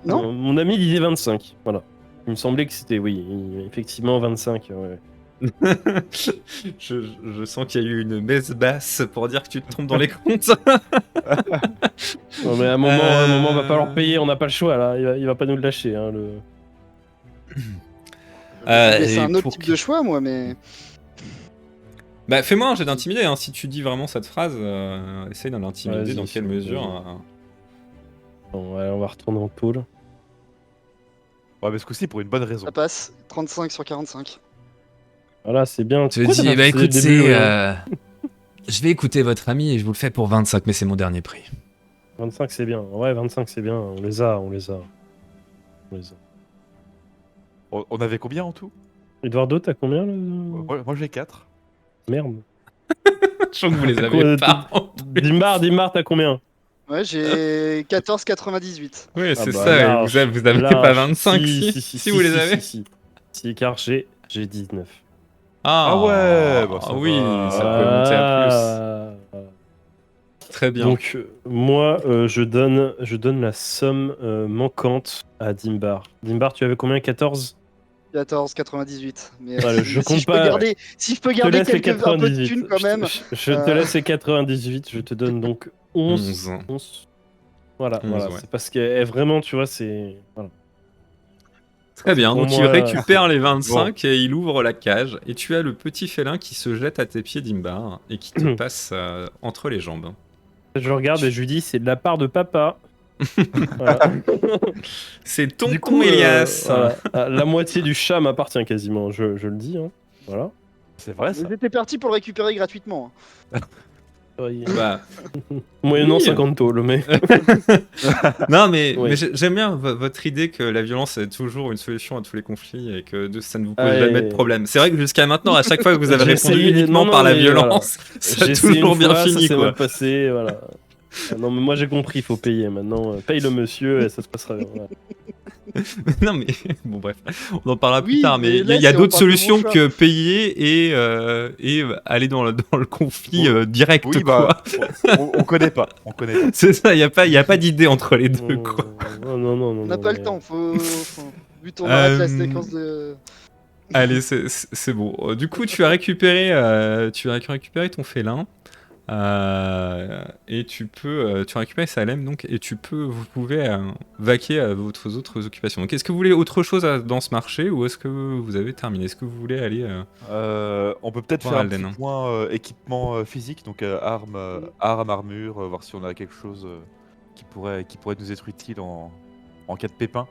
non, Mon ami disait 25, voilà. Il me semblait que c'était, oui, effectivement 25. Ouais. Je sens qu'il y a eu une messe basse pour dire que tu te trompes dans les comptes. Non, mais à un moment, on va pas leur payer, on n'a pas le choix là. Il va pas nous le lâcher. Hein, C'est et un autre pour type que- de choix, moi, mais. Bah, fais-moi un jet d'intimider, hein. Si tu dis vraiment cette phrase, essaye d'en intimider, Vas-y, dans quelle vas-y. mesure. Bon, ouais, on va retourner en pôle. Ouais, mais ce coup-ci, pour une bonne raison. Ça passe. 35 sur 45. Voilà, c'est bien. Je Pourquoi dis, t'as pas fait écoute, le début, je vais écouter votre ami et je vous le fais pour 25, mais c'est mon dernier prix. 25 c'est bien. Ouais, 25 c'est bien. On les a. On avait combien en tout? Eduardo, t'as combien là Moi j'ai 4. Merde. Je sens que vous les T'as avez quoi, pas. Dimbar, t'as combien? Ouais, j'ai 14,98. Oui, c'est Ah bah, ça, et large, vous avez pas large. 25 si vous les avez. Si, car j'ai 19. Ah, ouais, bah, ça oui, va. ça peut monter à Ah. plus. Très bien. Donc, moi, je donne la somme manquante à Dimbar. Dimbar, tu avais combien? 14? 14,98. Mais Voilà, je si compte je peux pas. garder, si je peux Je te garder laisse les un peu de 98. thunes quand même. Je te laisse les 98. Je te donne donc 11. 11. Voilà, 11, ouais. c'est parce que vraiment, tu vois, c'est. Voilà. Très bien, Pour donc il moi, récupère les 25 et il ouvre la cage. Et tu as le petit félin qui se jette à tes pieds, Dimbar, et qui te passe entre les jambes. Je le regarde et je lui dis c'est de la part de papa. Voilà. C'est Du tonton coup, Elias. voilà, la moitié du chat m'appartient quasiment, je le dis. Hein. Voilà. C'est vrai ça. J'étais parti pour le récupérer gratuitement. Bah, Moyennant oui. 50 tôles, mais. non, mais, Oui. mais j'aime bien votre idée que la violence est toujours une solution à tous les conflits et que ça ne vous pose Ah, jamais et- de problème. C'est vrai que jusqu'à maintenant, à chaque fois que vous avez J'ai répondu essayé- uniquement non, par la mais violence, ça a J'ai essayé toujours une bien fois, ça fini, s'est quoi. mal passé, voilà. Ah non, mais moi j'ai compris, il faut payer maintenant. Paye le monsieur et ça se passera bien. Voilà. Non, mais bon, bref, on en parlera plus Oui, tard. Mais mais il là, y a c'est- on d'autres parle de mon solutions choix. que payer et aller dans le conflit direct, Oui, quoi. bah, on connaît pas. On connaît pas. C'est ça, il n'y a pas d'idée entre les deux, Non, quoi. non. On n'a pas le mais- temps. Vite, on arrête la Euh, séquence de. Allez, c'est bon. Du coup, tu as récupéré ton félin. Et tu as récupéré Salem, donc, et vous pouvez vaquer à vos autres occupations. Donc, est-ce que vous voulez autre chose dans ce marché ou est-ce que vous avez terminé? Est-ce que vous voulez aller On peut peut-être Voir faire un Alden, petit hein. point équipement physique, donc armes, armure, voir si on a quelque chose qui pourrait nous être utile en cas de pépin.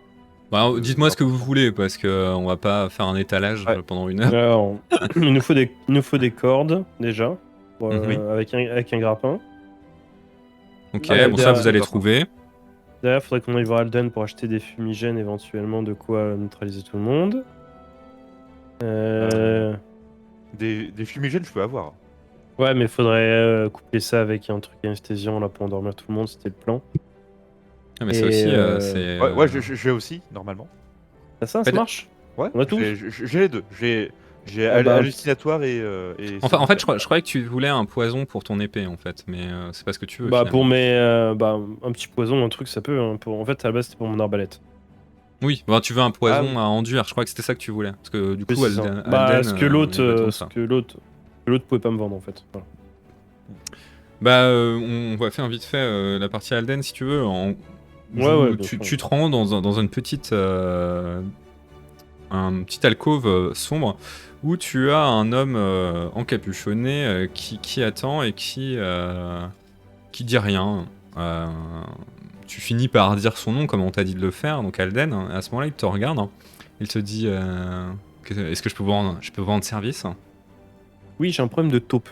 Bah, de- dites-moi ce que vous d'important. voulez, parce que on va pas faire un étalage Ouais. pendant une heure. Alors, il nous faut des cordes déjà, Oui. avec un grappin. Ok, Ah, bon, ça, vous allez d'accord. trouver. Derrière, il faudrait qu'on aille voir Alden pour acheter des fumigènes, éventuellement de quoi neutraliser tout le monde. Des fumigènes, je peux avoir. Ouais, mais il faudrait coupler ça avec un truc anesthésiant là pour endormir tout le monde, c'était le plan. Ah, mais ça Et, aussi, euh, Ouais, j'ai aussi, normalement. Ça Bah, marche. Ouais, On a tous j'ai les deux. J'ai Ah bah, hallucinatoire et. En fait, je croyais que tu voulais un poison pour ton épée, en fait, mais c'est pas ce que tu veux. Bah, finalement. pour un petit poison, un truc, ça peut. Hein, en fait, à la base, c'était pour mon arbalète. Oui, bah, tu veux un poison Ah oui. à enduire, je crois que c'était ça que tu voulais. Parce que du Oui, coup, c'est ça. Alden, Bah, ce que il l'autre, a pas tant ça. l'autre pouvait pas me vendre en fait. Voilà. Bah, on va faire vite fait la partie Alden si tu veux. Ouais, bien sûr. Tu te rends dans une petite, un petit alcôve sombre où tu as un homme encapuchonné qui attend et qui dit rien. Tu finis par dire son nom comme on t'a dit de le faire, donc Alden. À ce moment-là, il te regarde. Il te dit est-ce que je peux vous rendre service? Oui, j'ai un problème de taupe.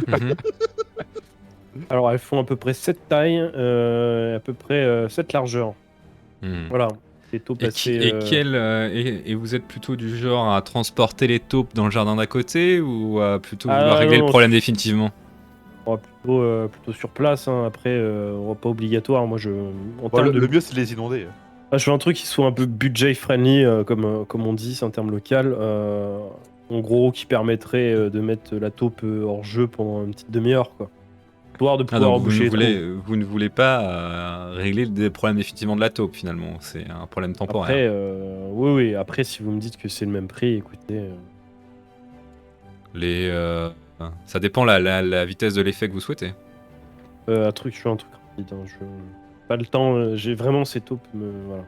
Mhm. Alors, elles font à peu près 7 tailles, à peu près 7 largeurs. Hmm. Voilà. Les taupes assez. Et vous êtes plutôt du genre à transporter les taupes dans le jardin d'à côté ou à plutôt Ah, vouloir régler non, le problème définitivement? Plutôt sur place. Hein. Après, pas obligatoire. Moi, en Bon, termes de le mieux, c'est de les inonder. je veux un truc qui soit un peu budget friendly, comme on dit, c'est un terme local. En gros, qui permettrait de mettre la taupe hors jeu pendant une petite demi-heure, quoi. histoire de Ah, pouvoir donc boucher les trous. vous ne voulez pas régler des problèmes effectivement de la taupe finalement, c'est un problème temporaire. Après, oui, après, si vous me dites que c'est le même prix, écoutez, Ça dépend la vitesse de l'effet que vous souhaitez. je suis un truc rapide. Hein, pas le temps, j'ai vraiment ces taupes, voilà.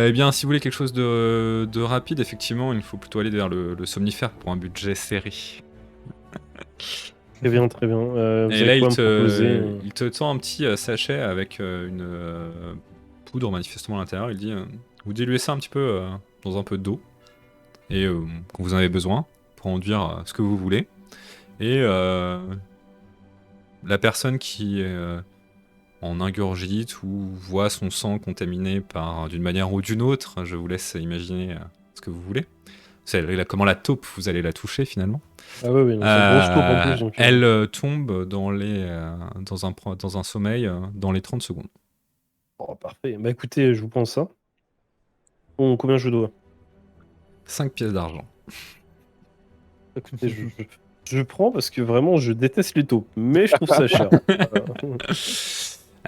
Eh bien, si vous voulez quelque chose de rapide, effectivement, il faut plutôt aller vers le somnifère pour un budget serré. Très bien, très bien. Vous Et avez là, quoi me proposer il te tend un petit sachet avec une poudre manifestement à l'intérieur. Il dit vous diluez ça un petit peu dans un peu d'eau et quand vous en avez besoin pour enduire ce que vous voulez. Et la personne qui en ingurgite ou voit son sang contaminé d'une manière ou d'une autre, je vous laisse imaginer ce que vous voulez. C'est comment la taupe vous allez la toucher finalement. Ah oui, donc c'est une grosse taupe en plus. Donc, Elle tombe dans un sommeil dans les 30 secondes. oh, parfait. Bah écoutez, je vous prends ça. Bon, combien je dois 5 pièces d'argent. Écoutez, je prends parce que vraiment, je déteste les taupes, mais je trouve ça cher.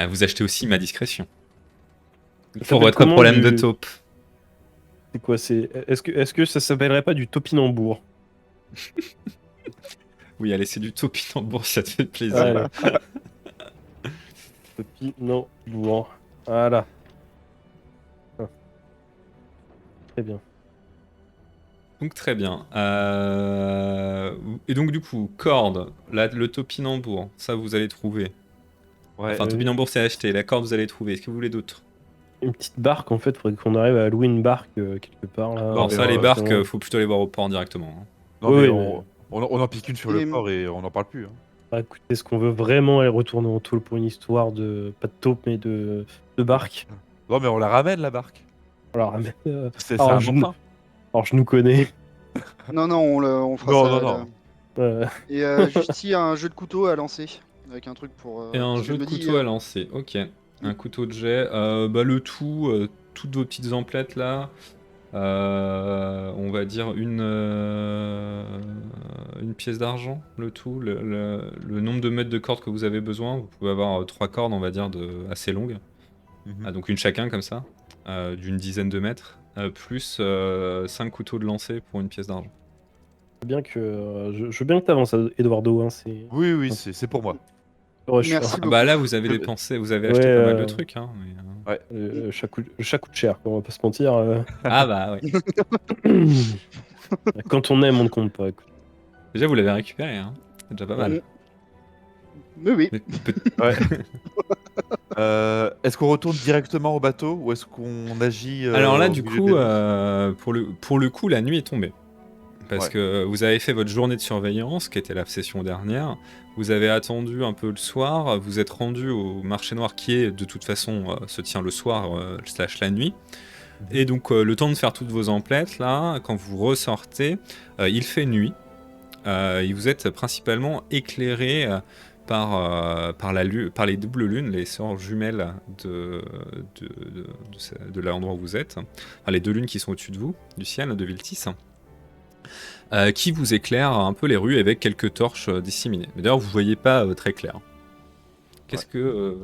Vous achetez aussi ma discrétion. Ça Pour s'appelle votre comment, problème de taupe. C'est quoi Est-ce que ça s'appellerait pas du topinambour? Oui, allez, c'est du topinambour, ça te fait plaisir. Allez. Topinambour. Voilà. Ah. Très bien. Donc très bien. Et donc du coup, corde, le topinambour, ça vous allez trouver. Ouais. Enfin, topinambour c'est acheté, la corde vous allez trouver. Est-ce que vous voulez d'autres? Une petite barque, en fait, faudrait qu'on arrive à louer une barque quelque part. Là. Bon, mais ça, les barques, vraiment. faut plutôt les voir au port directement. Hein. Non, Oui, mais mais- on en pique une sur Et- le port et on n'en parle plus. Hein. Bah, écoutez, est-ce qu'on veut vraiment aller retourner en tôle pour une histoire de, pas de taupe, mais de barque? Non, mais on la ramène, la barque. Alors, C'est alors, un je, emprunt. alors, je nous connais. Non, non, on fera Non, ça. non, là. non. Et juste ici, un jeu de couteau à lancer. Avec un truc pour. Et un parce que jeu je de me dis, couteau à lancer, ok. Un couteau de jet, le tout, toutes vos petites emplettes là, on va dire une pièce d'argent, le tout, le nombre de mètres de corde que vous avez besoin, vous pouvez avoir 3 cordes, on va dire, assez longues, Mhm. donc une chacun comme ça, d'une dizaine de mètres, plus 5 couteaux de lancer pour une pièce d'argent. Je veux bien que tu avances, Eduardo. Hein, Oui, oui, c'est pour moi. Merci Ah beaucoup. bah là vous avez Je- dépensé, vous avez Ouais, acheté pas mal de trucs, hein. le chat coûte cher, on va pas se mentir. Ah bah oui. Quand on aime, on ne compte pas. Écoute. Déjà vous l'avez récupéré, hein. C'est déjà pas mal. Mais oui. Mais Ouais. Est-ce qu'on retourne directement au bateau ou est-ce qu'on agit Alors là, au du milieu coup, des nuits pour le coup, la nuit est tombée. Parce Ouais. que vous avez fait votre journée de surveillance, qui était la session dernière. Vous avez attendu un peu le soir. Vous êtes rendu au marché noir qui est, de toute façon, se tient le soir / la nuit. Et donc, le temps de faire toutes vos emplettes, là, quand vous ressortez, il fait nuit. Et vous êtes principalement éclairé par les doubles lunes, les sœurs jumelles de l'endroit où vous êtes. Enfin, les deux lunes qui sont au-dessus de vous, du ciel, de Viltis. Qui vous éclairent un peu les rues avec quelques torches disséminées. Mais d'ailleurs, vous ne voyez pas très clair. Qu'est-ce que...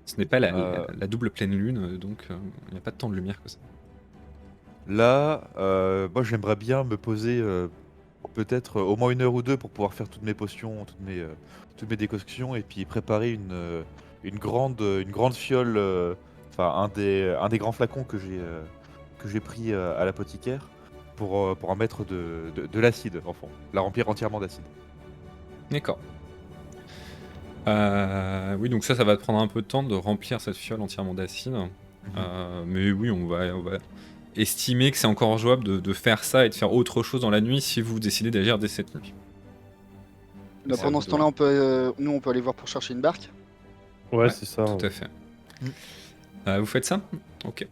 ce n'est pas la double pleine lune, donc il n'y a pas tant de lumière que ça. Là, moi j'aimerais bien me poser peut-être au moins 1 heure ou 2 pour pouvoir faire toutes mes potions, toutes mes décoctions et puis préparer une grande fiole, enfin un des grands flacons que j'ai pris à l'apothicaire pour en mettre de l'acide en fond, la remplir entièrement d'acide. D'accord. Oui, donc ça va te prendre un peu de temps de remplir cette fiole entièrement d'acide. Mais oui, on va estimer que c'est encore jouable de faire ça et de faire autre chose dans la nuit si vous décidez d'agir dès cette nuit. Là, Ça pendant vous ce temps-là, on peut aller voir pour chercher une barque. Ouais, c'est ça. Tout à fait. Vous faites ça? Ok.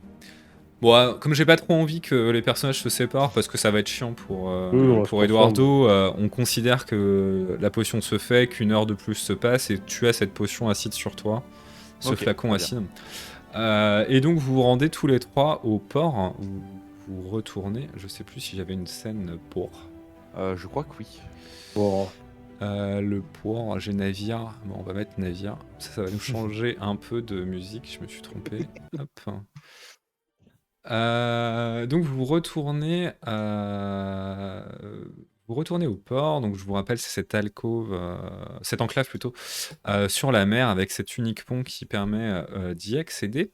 Bon, comme j'ai pas trop envie que les personnages se séparent parce que ça va être chiant pour on se Eduardo, on considère que la potion se fait, qu'1 heure de plus se passe et tu as cette potion acide sur toi, ce Ok, flacon très acide. Et donc vous vous rendez tous les trois au port, hein, où vous retournez. Je sais plus si j'avais une scène pour. Je crois que oui. Bon, Le port, j'ai navire. Bon, on va mettre navire. Ça va nous changer un peu de musique. Je me suis trompé. Hop. Donc vous retournez au port. Donc je vous rappelle, c'est cette alcôve, cette enclave plutôt, sur la mer avec cet unique pont qui permet d'y accéder.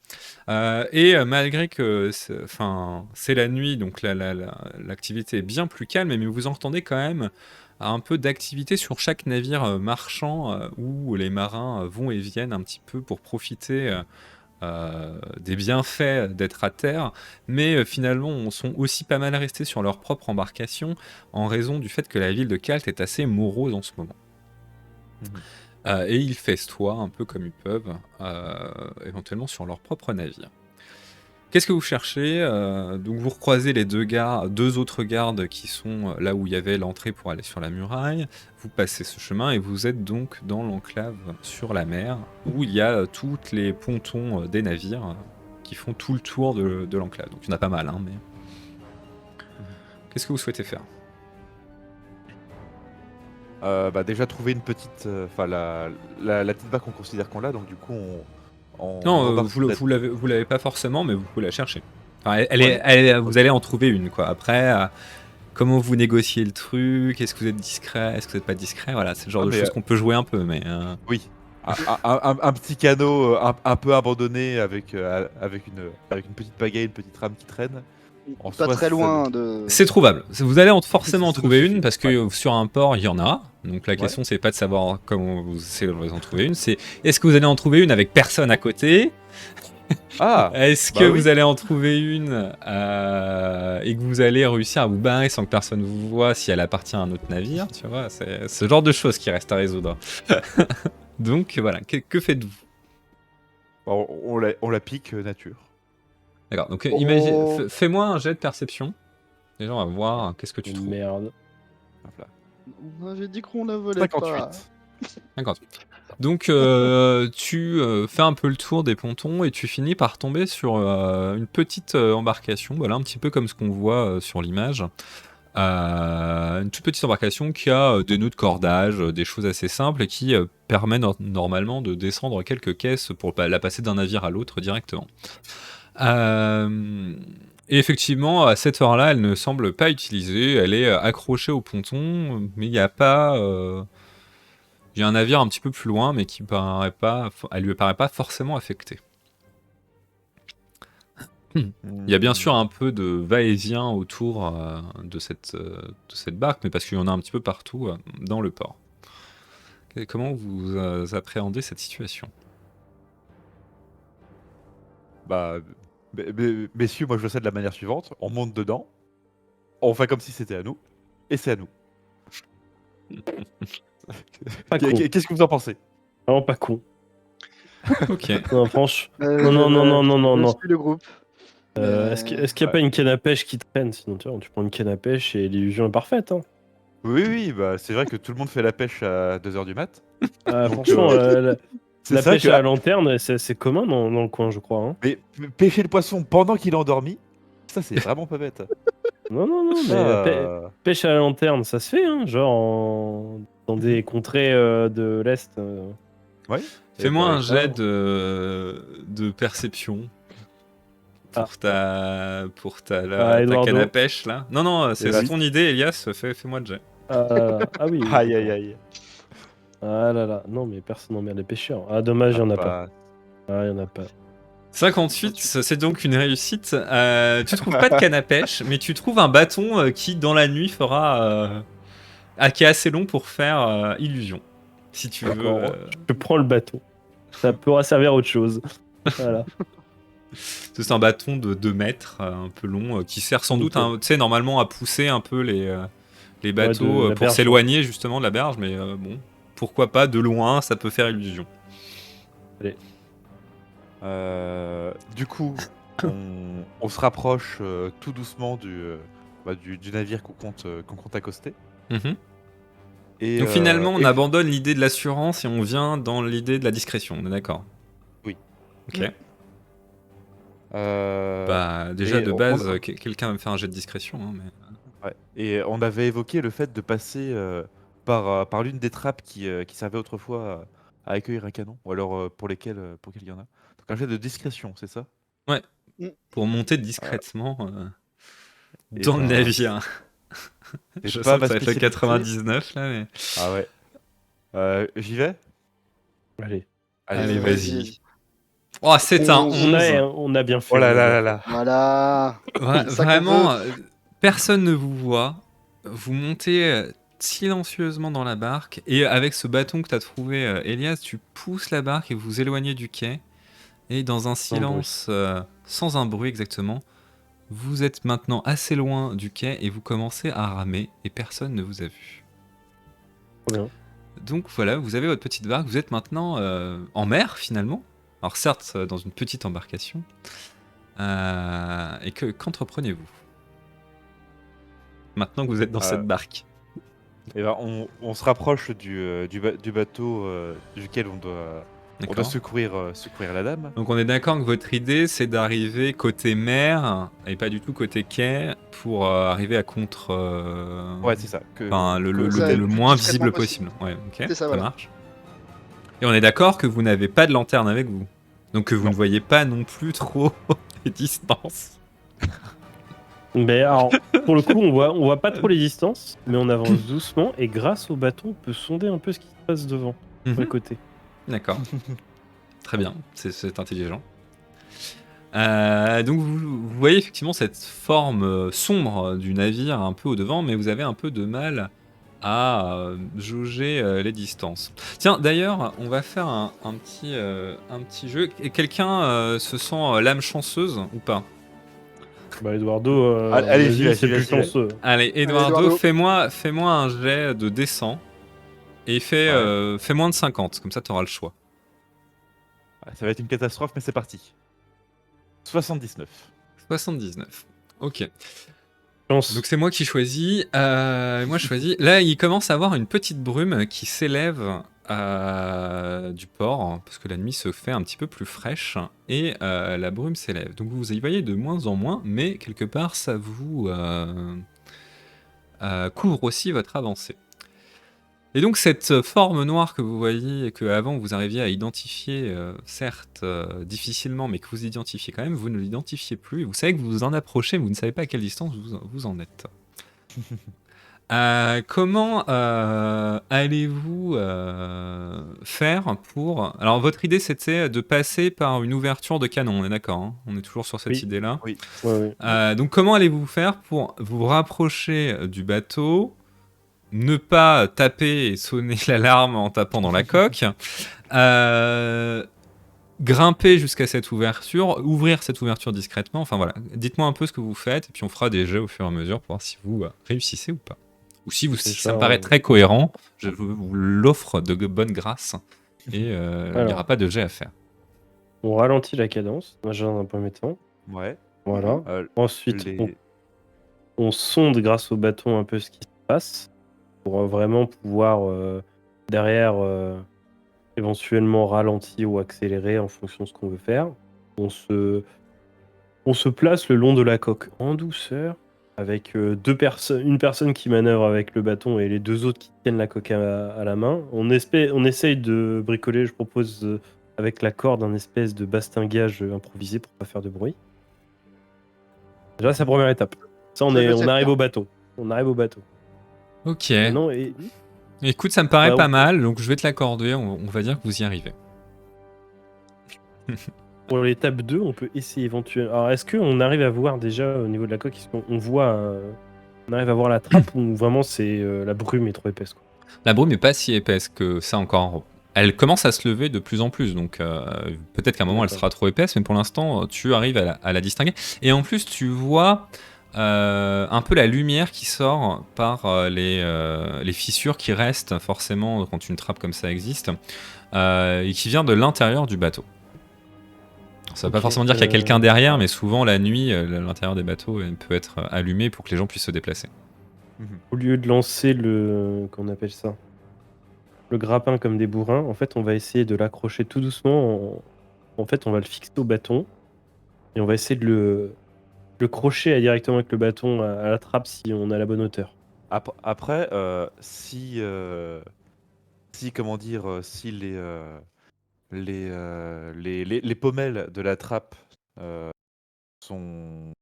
Malgré que c'est la nuit, donc l'activité est bien plus calme, mais vous entendez quand même un peu d'activité sur chaque navire marchand où les marins vont et viennent un petit peu pour profiter des bienfaits d'être à terre, mais finalement sont aussi pas mal restés sur leur propre embarcation en raison du fait que la ville de Kalt est assez morose en ce moment. Et ils festoient un peu comme ils peuvent, éventuellement sur leur propre navire. Qu'est-ce que vous cherchez? Donc vous recroisez les deux autres gardes qui sont là où il y avait l'entrée pour aller sur la muraille. Vous passez ce chemin et vous êtes donc dans l'enclave sur la mer où il y a tous les pontons des navires qui font tout le tour de l'enclave. Donc il y en a pas mal, hein, mais... Qu'est-ce que vous souhaitez faire? Déjà trouver une petite, la petite barque qu'on considère qu'on l'a, donc du coup on Non, embarque vous peut-être. l'avez pas forcément, mais vous pouvez la chercher. Enfin, Ouais. vous allez en trouver une, quoi. Après, comment vous négociez le truc? Est-ce que vous êtes discret? Est-ce que vous n'êtes pas discret? Voilà, c'est le genre Ah de mais choses qu'on peut jouer un peu, mais... oui, un petit canot un peu abandonné avec une petite pagaie, une petite rame qui traîne. En Pas soi, très loin de. C'est trouvable. Vous allez forcément en ça nous trouver suffit. une parce que sur un port, il y en a. Donc la Ouais. question, c'est pas de savoir comment vous essayez en trouver une, c'est est-ce que vous allez en trouver une avec personne à côté? Ah, Est-ce que bah oui. vous allez en trouver une et que vous allez réussir à vous barrer sans que personne vous voit si elle appartient à un autre navire? Tu vois, c'est ce genre de choses qui reste à résoudre. Donc voilà, que faites-vous? On la pique nature. D'accord, donc Oh. fais-moi un jet de perception. Déjà, on va voir qu'est-ce que tu trouves. Merde. Voilà. J'ai dit qu'on la volait pas. 58. 58. Donc tu fais un peu le tour des pontons et tu finis par tomber sur une petite embarcation, voilà, un petit peu comme ce qu'on voit sur l'image. Une toute petite embarcation qui a des nœuds de cordage, des choses assez simples et qui permet normalement de descendre quelques caisses pour la passer d'un navire à l'autre directement. Et effectivement, à cette heure-là, elle ne semble pas utilisée, elle est accrochée au ponton, mais il n'y a pas... Il y a un navire un petit peu plus loin, mais qui paraît pas, elle lui paraît pas forcément affectée. Il y a bien sûr un peu de va-et-vient autour de cette barque, mais parce qu'il y en a un petit peu partout dans le port. Comment vous appréhendez cette situation? Bah, messieurs, moi je le sais de la manière suivante. On monte dedans, on fait comme si c'était à nous, et c'est à nous. Pas con. Qu'est-ce que vous en pensez? Vraiment pas con. Ok. Non, franchement. Non. Je suis le groupe. Est-ce qu'il n'y a pas une canne à pêche qui traîne? Sinon, tu prends une canne à pêche et l'illusion est parfaite. Hein. Oui, bah c'est vrai que tout le monde fait la pêche à 2h du mat. Donc, Franchement, c'est la vrai pêche que- à la lanterne, c'est commun dans le coin, je crois. Hein. Mais pêcher le poisson pendant qu'il est endormi, ça c'est vraiment pas bête. Non, mais Ça, pêche à la lanterne, ça se fait, hein, genre dans des contrées de l'Est. ouais. Fais-moi bah, un ça, jet de perception pour ta ta Eduardo. canne à pêche là. Non, c'est Vas-y. ton idée, Elias. Fais-moi le jet. Ah oui. Aïe aïe aïe. Ah là là, non mais personne n'emmerde les pêcheurs. Ah dommage, il n'y en a pas. Ah, il n'y en a pas. 58, c'est donc une réussite. Tu trouves pas de canne à pêche, mais tu trouves un bâton qui, dans la nuit, qui est assez long pour faire illusion. Si tu veux. D'accord, je prends le bateau. Ça pourra servir à autre chose. Voilà. C'est un bâton de 2 mètres, un peu long, qui sert sans doute, Nickel. tu sais, normalement à pousser un peu les bateaux de la pour berge, s'éloigner justement de la berge, mais bon, pourquoi pas, de loin, ça peut faire illusion. Du coup, on se rapproche tout doucement du navire qu'on compte accoster. Mhm. Et, Donc finalement, on et- abandonne l'idée de l'assurance et on vient dans l'idée de la discrétion, on est d'accord? Oui. Ok. euh, Bah, déjà et de on- base, on- quelqu'un va me faire un jet de discrétion. Hein, mais... ouais. Et on avait évoqué le fait de passer par l'une des trappes qui servait autrefois à accueillir un canon, ou alors pour lesquelles il y en a. Donc un jet de discrétion, c'est ça? Ouais, Mm. pour monter Euh, discrètement et dans le ben, navire. c'est Je pas sens que ma ça va être le spécialité. 99 là, mais. Ah ouais. J'y vais? Allez. Allez, Vas-y, vas-y. vas-y. Oh, c'est un 11. 11. On a bien fait. Oh là on a là bien là fait. là. Voilà. C'est ça qu'on Vraiment, veut. personne ne vous voit. Vous montez silencieusement dans la barque et avec ce bâton que tu as trouvé, Elias, tu pousses la barque et vous vous éloignez du quai. Et dans un silence, sans un bruit exactement, vous êtes maintenant assez loin du quai et vous commencez à ramer et personne ne vous a vu. Trop bien. Donc voilà, vous avez votre petite barque, vous êtes maintenant en mer finalement. Alors certes, dans une petite embarcation. Et qu'entreprenez-vous maintenant que vous êtes dans cette barque? Et ben, on se rapproche du bateau duquel on doit D'accord. secourir la dame. Donc on est d'accord que votre idée c'est d'arriver côté mer et pas du tout côté quai pour arriver à contre... Ouais, c'est ça. Enfin, le Ça, le plus moins discrètement visible possible. possible. Ouais, ok, C'est ça, ça voilà. marche. Et on est d'accord que vous n'avez pas de lanterne avec vous. Donc que vous Non. ne voyez pas non plus trop les distances. Mais alors, pour le coup, on voit pas trop les distances, mais on avance doucement et grâce au bâton, on peut sonder un peu ce qui se passe devant, sur les Mhm. côtés. D'accord. Très bien, c'est intelligent. Donc vous voyez effectivement cette forme sombre du navire un peu au devant, mais vous avez un peu de mal à jauger les distances. Tiens, d'ailleurs, on va faire un petit jeu. Et quelqu'un se sent l'âme chanceuse ou pas? Bah, Eduardo, Allez, vas-y, j'y vais, c'est j'y vais, plus j'y vais. chanceux. Allez, Eduardo, Eduardo. fais-moi un jet de descend et fais moins de 50, comme ça tu auras le choix. Ah, ça va être une catastrophe, mais c'est parti. 79. 79. Ok. Chance. Donc c'est moi qui choisis. Moi je choisis. Là, il commence à avoir une petite brume qui s'élève du port, parce que la nuit se fait un petit peu plus fraîche, et la brume s'élève. Donc vous y voyez de moins en moins, mais quelque part ça vous couvre aussi votre avancée. Et donc cette forme noire que vous voyez et que avant vous arriviez à identifier, certes difficilement, mais que vous identifiez quand même, vous ne l'identifiez plus. Vous savez que vous vous en approchez, mais vous ne savez pas à quelle distance vous en êtes. Comment allez-vous faire pour... Alors votre idée c'était de passer par une ouverture de canon, on est d'accord, hein? On est toujours sur cette Oui. idée-là. Oui. Ouais. Donc comment allez-vous faire pour vous rapprocher du bateau, ne pas taper et sonner l'alarme en tapant dans la coque, grimper jusqu'à cette ouverture, ouvrir cette ouverture discrètement, enfin voilà, dites-moi un peu ce que vous faites, et puis on fera des jeux au fur et à mesure pour voir si vous réussissez ou pas. Ou si C'est ça me ça, paraît très cohérent, je vous l'offre de bonne grâce, et il n'y Alors. aura pas de jet à faire. On ralentit la cadence, déjà dans un premier temps. Ouais. Voilà. Euh, Ensuite, les- on sonde grâce au bâton un peu ce qui se passe pour vraiment pouvoir derrière éventuellement ralentir ou accélérer en fonction de ce qu'on veut faire. On se place le long de la coque en douceur avec une personne qui manœuvre avec le bâton et les deux autres qui tiennent la coque à la main. On essaye de bricoler, je propose, avec la corde, un espèce de bastingage improvisé pour pas faire de bruit. Déjà, c'est la première étape. Ça, on Ça, je sais arrive faire. au bateau. On arrive au bateau. Ok, Maintenant, écoute, ça me paraît Ouais, pas on- mal, donc je vais te l'accorder, on va dire que vous y arrivez. pour l'étape 2, on peut essayer éventuellement. Alors, est-ce qu'on arrive à voir déjà au niveau de la coque, est-ce qu'on voit, on arrive à voir la trappe ou vraiment c'est la brume est trop épaisse quoi. La brume n'est pas si épaisse que ça encore. Elle commence à se lever de plus en plus, donc peut-être qu'à un moment elle D'accord. sera trop épaisse, mais pour l'instant tu arrives à la distinguer. Et en plus tu vois un peu la lumière qui sort par les fissures qui restent forcément quand une trappe comme ça existe, et qui vient de l'intérieur du bateau. Ça ne veut pas Ok, forcément dire qu'il y a quelqu'un derrière, mais souvent la nuit, l'intérieur des bateaux peut être allumé pour que les gens puissent se déplacer. Au lieu de lancer qu'on appelle ça, le grappin comme des bourrins, en fait, on va essayer de l'accrocher tout doucement. En fait, on va le fixer au bâton et on va essayer de le crocher directement avec le bâton à la trappe si on a la bonne hauteur. Après, si comment dire, si les pommelles de la trappe sont,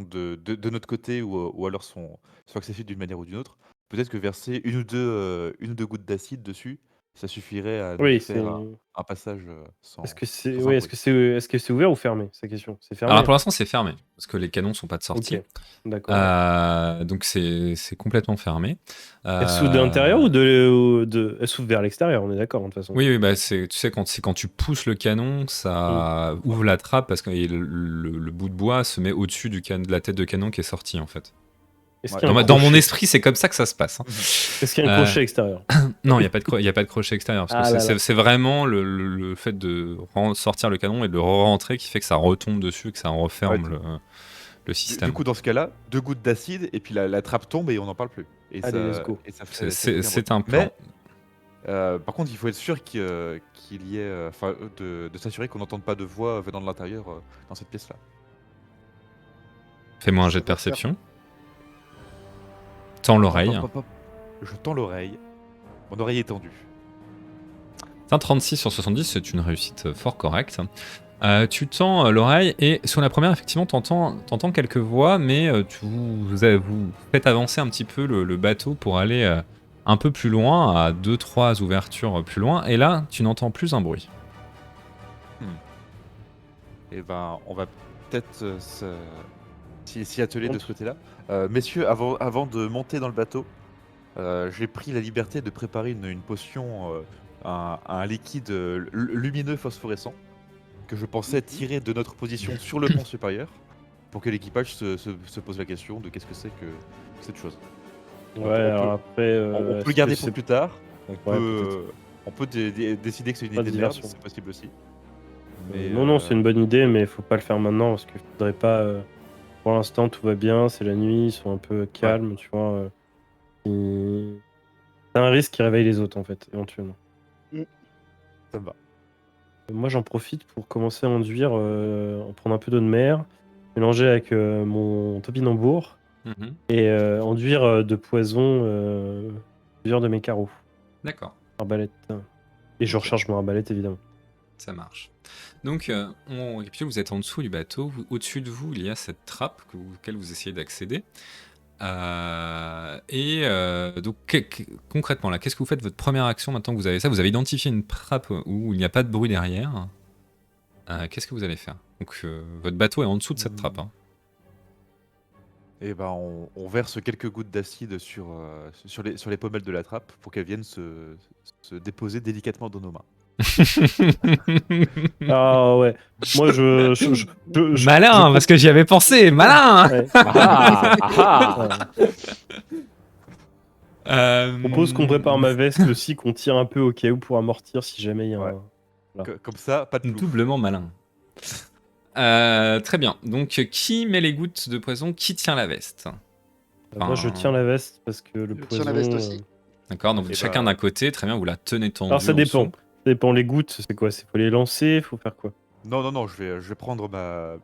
de notre côté ou alors sont accessibles d'une manière ou d'une autre, peut-être que verser une ou deux gouttes d'acide dessus, ça suffirait à nous Oui, c'est. faire un passage Est-ce sans, que c'est sans un oui, bruit. est-ce que c'est ouvert ou fermé? C'est la question. C'est fermé, Alors hein? pour l'instant, c'est fermé, parce que les canons sont pas de sortie. OK. D'accord. Donc c'est complètement fermé. Elle s'ouvre de l'intérieur Euh, ou elle s'ouvre vers l'extérieur, on est d'accord, de toute façon? Oui, oui, bah tu sais, quand tu pousses le canon, Mmh. ça ouvre la trappe parce que le bout de bois se met au-dessus de la tête de canon qui est sortie, en fait. Est-ce Ouais, qu'il y a un Dans mon crochet? esprit, c'est comme ça que ça se passe, hein. Mhm. Est-ce qu'il y a un Euh, crochet extérieur? non, il y a pas de crochet extérieur, parce que Ah là là. c'est vraiment le fait de sortir le canon et de le re-rentrer qui fait que ça retombe dessus, que ça Ouais, referme le du système. coup, dans ce cas-là, 2 gouttes d'acide et puis la trappe tombe et on n'en parle plus. Et Allez, let's go. ça C'est fait aucun bruit. c'est un plan. Mais par contre, il faut être sûr qu'il y ait, enfin, de s'assurer qu'on n'entende pas de voix venant de l'intérieur dans cette pièce-là. Fais-moi un jet Ça de va faire. perception. Tends Hop, l'oreille. hop, hop, hop. Je tends l'oreille. Mon oreille est tendue. Un 36 sur 70, c'est une réussite fort correcte. Tu tends l'oreille et sur la première, effectivement, t'entends quelques voix, mais vous faites avancer un petit peu le bateau pour aller un peu plus loin, à 2-3 ouvertures plus loin, et là, tu n'entends plus un bruit. Et ben, on va peut-être s'y atteler de Monte. ce côté-là. Messieurs, avant de monter dans le bateau, j'ai pris la liberté de préparer une potion, un liquide lumineux phosphorescent que je pensais tirer de notre position sur le pont supérieur pour que l'équipage se pose la question de qu'est-ce que c'est que cette chose. Ouais, On alors peut, après, on peut le est-ce que garder pour c'est plus tard. ouais, peut-être. On peut décider que c'est une Pas idée de de merde, diversion. c'est possible aussi. Mais Non, c'est une bonne idée, mais faut pas le faire maintenant parce qu'il faudrait pas. Pour l'instant, tout va bien, c'est la nuit, ils sont un peu calmes, tu vois. C'est un risque qui réveille les autres, en fait, éventuellement. ça me va. Moi, j'en profite pour commencer à enduire, en prendre un peu d'eau de mer, mélanger avec mon topinambour et enduire de poison plusieurs de mes carreaux. D'accord, Arbalète. Et je Ok. recharge mon arbalète, évidemment. ça marche. Donc, on récapitule, vous êtes en dessous du bateau. Au-dessus de vous, il y a cette trappe auquel vous essayez d'accéder. Donc, concrètement, là, qu'est-ce que vous faites votre première action maintenant que vous avez ça? Vous avez identifié une trappe où il n'y a pas de bruit derrière. Qu'est-ce que vous allez faire? Donc, votre bateau est en dessous de cette trappe, hein. Et ben, on verse quelques gouttes d'acide sur les pommelles de la trappe pour qu'elles viennent se déposer délicatement dans nos mains. Ah ouais. Moi, je- Malin, parce que j'y avais pensé, malin. Ouais. Ah, ah, Je propose qu'on prépare ma veste aussi, qu'on tire un peu au cas où pour amortir si jamais il y a Ouais. un. Voilà. Comme ça, pas de plouf. Doublement malin. Très bien. Donc, qui met les gouttes de poison? Qui tient la veste? Moi, je tiens la veste parce que le Je poison. tiens la veste aussi. D'accord, donc Et chacun bah, d'un côté, très bien, vous la tenez tendue. Alors ça en dépend. dessous. Ça dépend. Les gouttes, c'est quoi? C'est faut les lancer, faut faire quoi? non, je vais prendre Un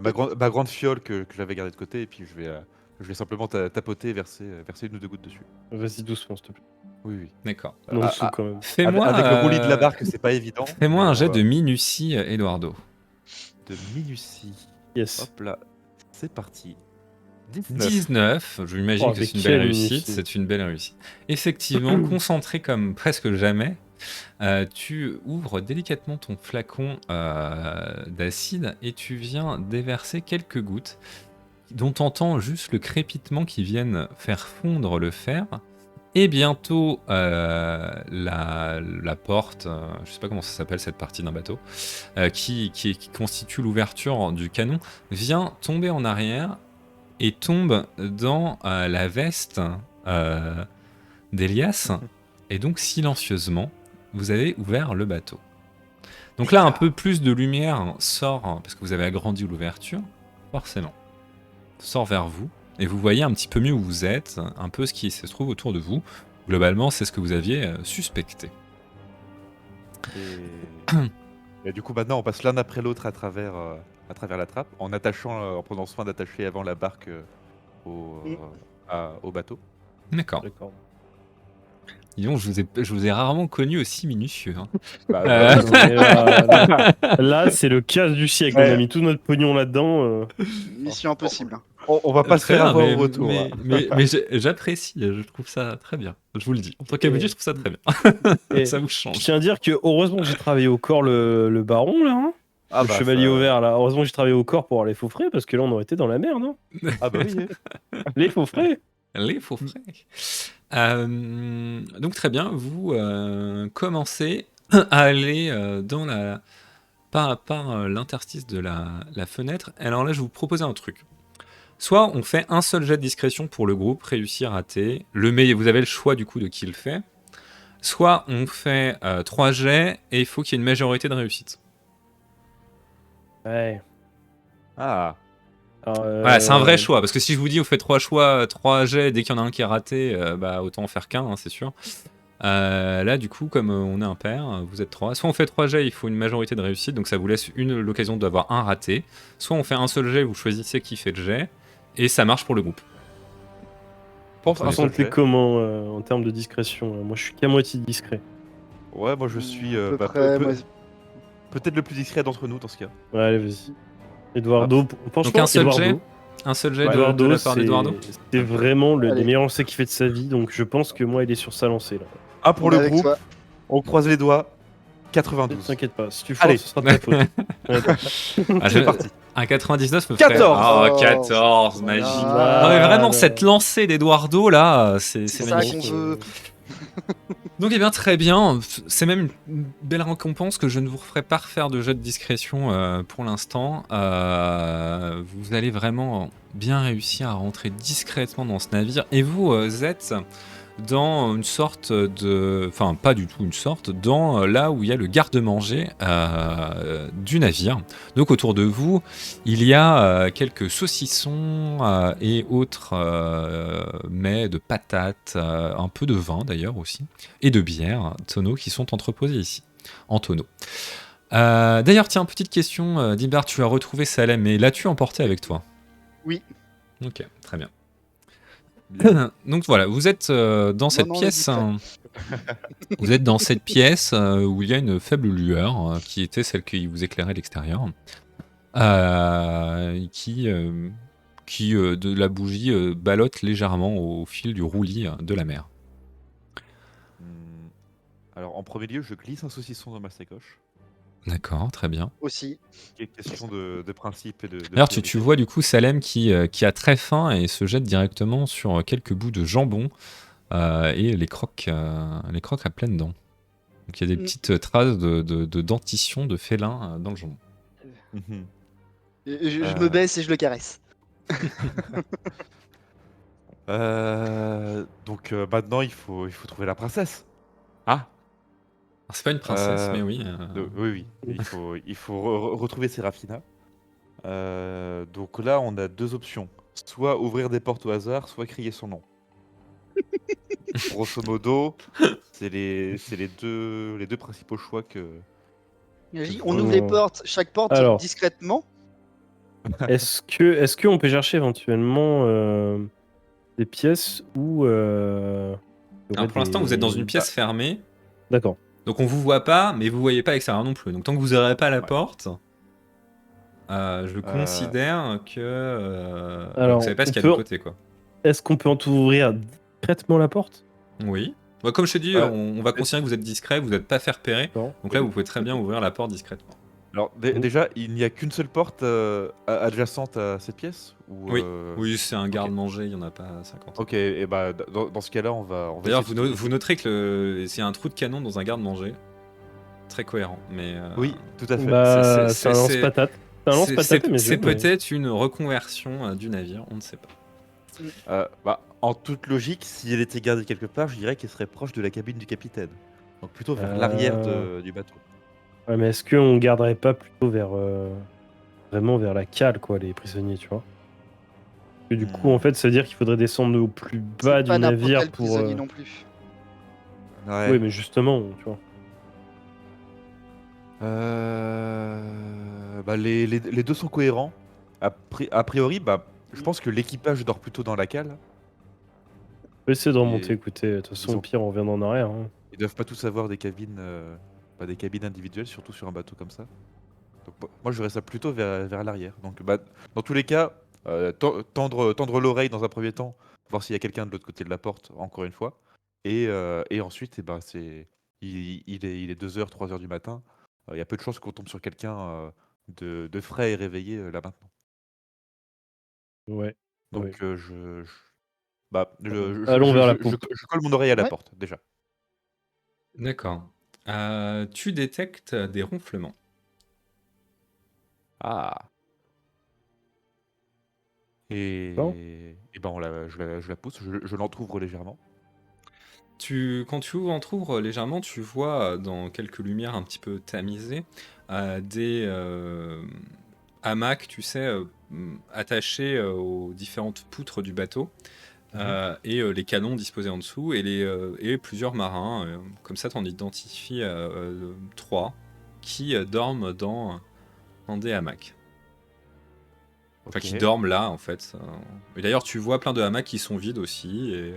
petit peu. ma grande fiole que j'avais gardée de côté et puis je vais simplement tapoter et verser une ou deux gouttes dessus. Vas-y doucement, s'il te plaît. Oui. Non, Ah, dessous quand même. Avec le roulis de la barque, c'est pas évident. Fais-moi mais un on jet va- de minutie, Eduardo. de minutie. Yes. Hop là, c'est parti. 19. 19, je m'imagine Oh, que mais c'est une quelle belle réussite. minutie. C'est une belle réussite. Effectivement, concentré comme presque jamais, tu ouvres délicatement ton flacon d'acide et tu viens déverser quelques gouttes dont tu entends juste le crépitement qui viennent faire fondre le fer. Et bientôt, la porte, je sais pas comment ça s'appelle cette partie d'un bateau, qui constitue l'ouverture du canon, vient tomber en arrière et tombe dans la veste d'Elias. Et donc, silencieusement, vous avez ouvert le bateau. Donc là, un peu plus de lumière sort, parce que vous avez agrandi l'ouverture, forcément, sort vers vous. Et vous voyez un petit peu mieux où vous êtes, un peu ce qui se trouve autour de vous. Globalement, c'est ce que vous aviez suspecté. Et du coup, maintenant, on passe l'un après l'autre à travers la trappe, en prenant soin d'attacher avant la barque au bateau. D'accord. D'accord. Dis donc, je vous ai rarement connu aussi minutieux. Hein. Bah, Euh, Non, mais là, c'est le casse du siècle. Ouais. On a mis tout notre pognon là-dedans. Mission impossible. Hein. on va pas se Très faire bien, avoir au retour. mais, hein. mais j'apprécie, je trouve ça très bien. Je vous le dis. En tant qu'habitude, je trouve ça très bien. Et Ça vous je change. tiens à dire que heureusement que j'ai travaillé au corps le baron, là. Hein, Ah le bah, chevalier ça- au vert, là. Heureusement que j'ai travaillé au corps pour avoir les faux frais, parce que là, on aurait été dans la merde. Hein. Ah bah oui. Les faux frais. Les faux frais. Donc très bien, vous commencez à aller dans la par l'interstice de la fenêtre. Alors là, je vous propose un truc. Soit on fait un seul jet de discrétion pour le groupe, réussir, rater. Vous avez le choix du coup de qui le fait. Soit on fait 3 jets et il faut qu'il y ait une majorité de réussite. Ouais. Ah. Alors, Voilà, c'est un vrai choix, parce que si je vous dis vous faites 3 choix, 3 jets, dès qu'il y en a un qui est raté, bah autant en faire qu'un, hein, c'est sûr. Là, du coup, comme on est impair, vous êtes 3. Soit on fait 3 jets, il faut une majorité de réussite, donc ça vous laisse l'occasion d'avoir un raté. Soit on fait un seul jet, vous choisissez qui fait le jet, et ça marche pour le groupe. Pense Par un seul contre, t'es jet. comment en termes de discrétion? Moi, je suis qu'à moitié discret. Ouais, moi je suis À peu bah, près. moi, peut-être le plus discret d'entre nous dans ce cas. Ouais, allez, vas-y. Eduardo, franchement, Donc un seul jet Eduardo, Un seul jet Ouais, de Eduardo, la part d'Eduardo c'est vraiment les Allez. meilleurs lancers qu'il fait de sa vie, donc je pense que moi, il est sur sa lancée, là. Un pour on est le avec groupe, toi. on croise les doigts. Ne 92. t'inquiète pas, si tu Allez. forces, ce sera de ta faute. Ouais. Ah, C'est parti. Un 99 me ferait... 14. Oh, Oh, 14, voilà. magie. Ah, Non mais vraiment, là, cette là. lancée d'Eduardo, là, c'est C'est ça magnifique. qu'on veut. Donc eh bien très bien, c'est même une belle récompense que je ne vous ferai pas refaire de jet de discrétion pour l'instant. Vous allez vraiment bien réussir à rentrer discrètement dans ce navire et vous êtes dans une sorte de... Enfin pas du tout une sorte, dans là où il y a le garde-manger du navire. Donc autour de vous, il y a quelques saucissons et autres mets de patates, un peu de vin d'ailleurs aussi, et de bière, tonneaux qui sont entreposés ici, en tonneaux. D'ailleurs, tiens, petite question, Dimbar, tu as retrouvé Salem, mais l'as-tu emporté avec toi? Oui. Ok, très bien. Bien. Donc voilà, vous êtes dans cette non, le pièce. discret. Vous êtes dans cette pièce où il y a une faible lueur qui était celle qui vous éclairait l'extérieur, qui de la bougie ballotte légèrement au fil du roulis de la mer. Hmm. Alors en premier lieu, je glisse un saucisson dans ma sacoche. D'accord, très bien. Aussi. Question de principe et de D'ailleurs, tu priorité. vois du coup Salem qui a très faim et se jette directement sur quelques bouts de jambon et les croque à pleines dents. Donc il y a des petites traces de dentition de félin dans le jambon. Mhm. Je me baisse et je le caresse. Donc maintenant, il faut trouver la princesse. Ah, Alors, c'est pas une princesse, Euh, mais oui. oui. Il faut retrouver Serafina. Donc là, on a deux options. Soit ouvrir des portes au hasard, soit crier son nom. Grosso modo, c'est les deux principaux choix que... On ouvre les portes, chaque porte Alors. discrètement. Est-ce qu'on peut chercher éventuellement des pièces où. il y aurait Alors pour l'instant, vous êtes dans une des- pièce fermée, D'accord. donc on vous voit pas, mais vous voyez pas à l'extérieur non plus. Donc tant que vous n'aurez pas la Ouais. porte, je considère que Alors, vous savez pas ce on qu'il y a de peut- côté, quoi. Est-ce qu'on peut ouvrir discrètement la porte? Oui. Bah, comme je te dis, Ouais. on va considérer que vous êtes discret, vous n'êtes pas fait repérer. Non. Donc là, vous pouvez très bien ouvrir la porte discrètement. Alors déjà, il n'y a qu'une seule porte adjacente à cette pièce ou, Oui. Oui, c'est un garde-manger, il n'y en a pas 50. Ok, et bah dans ce cas-là, on va D'ailleurs, essayer de vous noterez que c'est un trou de canon dans un garde-manger. Très cohérent, mais... Oui, tout à fait. Bah, c'est- c'est un c'est- lance-patate. C'est un lance-patate, à mes c'est yeux, mais- peut-être une reconversion du navire, on ne sait pas. Bah, en toute logique, si elle était gardée quelque part, je dirais qu'elle serait proche de la cabine du capitaine. Donc plutôt vers l'arrière du bateau. Ouais, mais est-ce qu'on garderait pas plutôt vers. Vraiment vers la cale, quoi, les prisonniers, tu vois? Parce que du coup, en fait, ça veut dire qu'il faudrait descendre au plus bas C'est du pas n'importe navire quel pour. prisonnier non plus. Ouais. Oui, mais justement, tu vois. Bah, les deux sont cohérents. A priori, bah, je pense que l'équipage dort plutôt dans la cale. peut essayer de remonter, Et écoutez, de toute façon, ils au ont- pire, on revient en arrière. Hein. Ils doivent pas tous avoir des cabines individuelles, surtout sur un bateau comme ça. Donc, moi, je verrais ça plutôt vers l'arrière. Donc, dans tous les cas, tendre l'oreille dans un premier temps, voir s'il y a quelqu'un de l'autre côté de la porte, encore une fois. Et ensuite, il est 2h, 3h du matin. Il y a peu de chances qu'on tombe sur quelqu'un de frais et réveillé là maintenant. Ouais. Donc, Ouais. je, Allons vers la je- je- pompe. je colle mon oreille à la Ouais. porte, déjà. D'accord. Tu détectes des ronflements. Ah. Bon. Et ben, je la pousse, je l'entrouvre légèrement. Quand tu entrouvres légèrement, tu vois dans quelques lumières un petit peu tamisées des hamacs, tu sais, attachés aux différentes poutres du bateau. Et les canons disposés en dessous et plusieurs marins. Comme ça, tu en identifies 3 qui dorment dans des hamacs. Enfin, qui Ok. dorment là, en fait. Et d'ailleurs, tu vois plein de hamacs qui sont vides aussi. Et,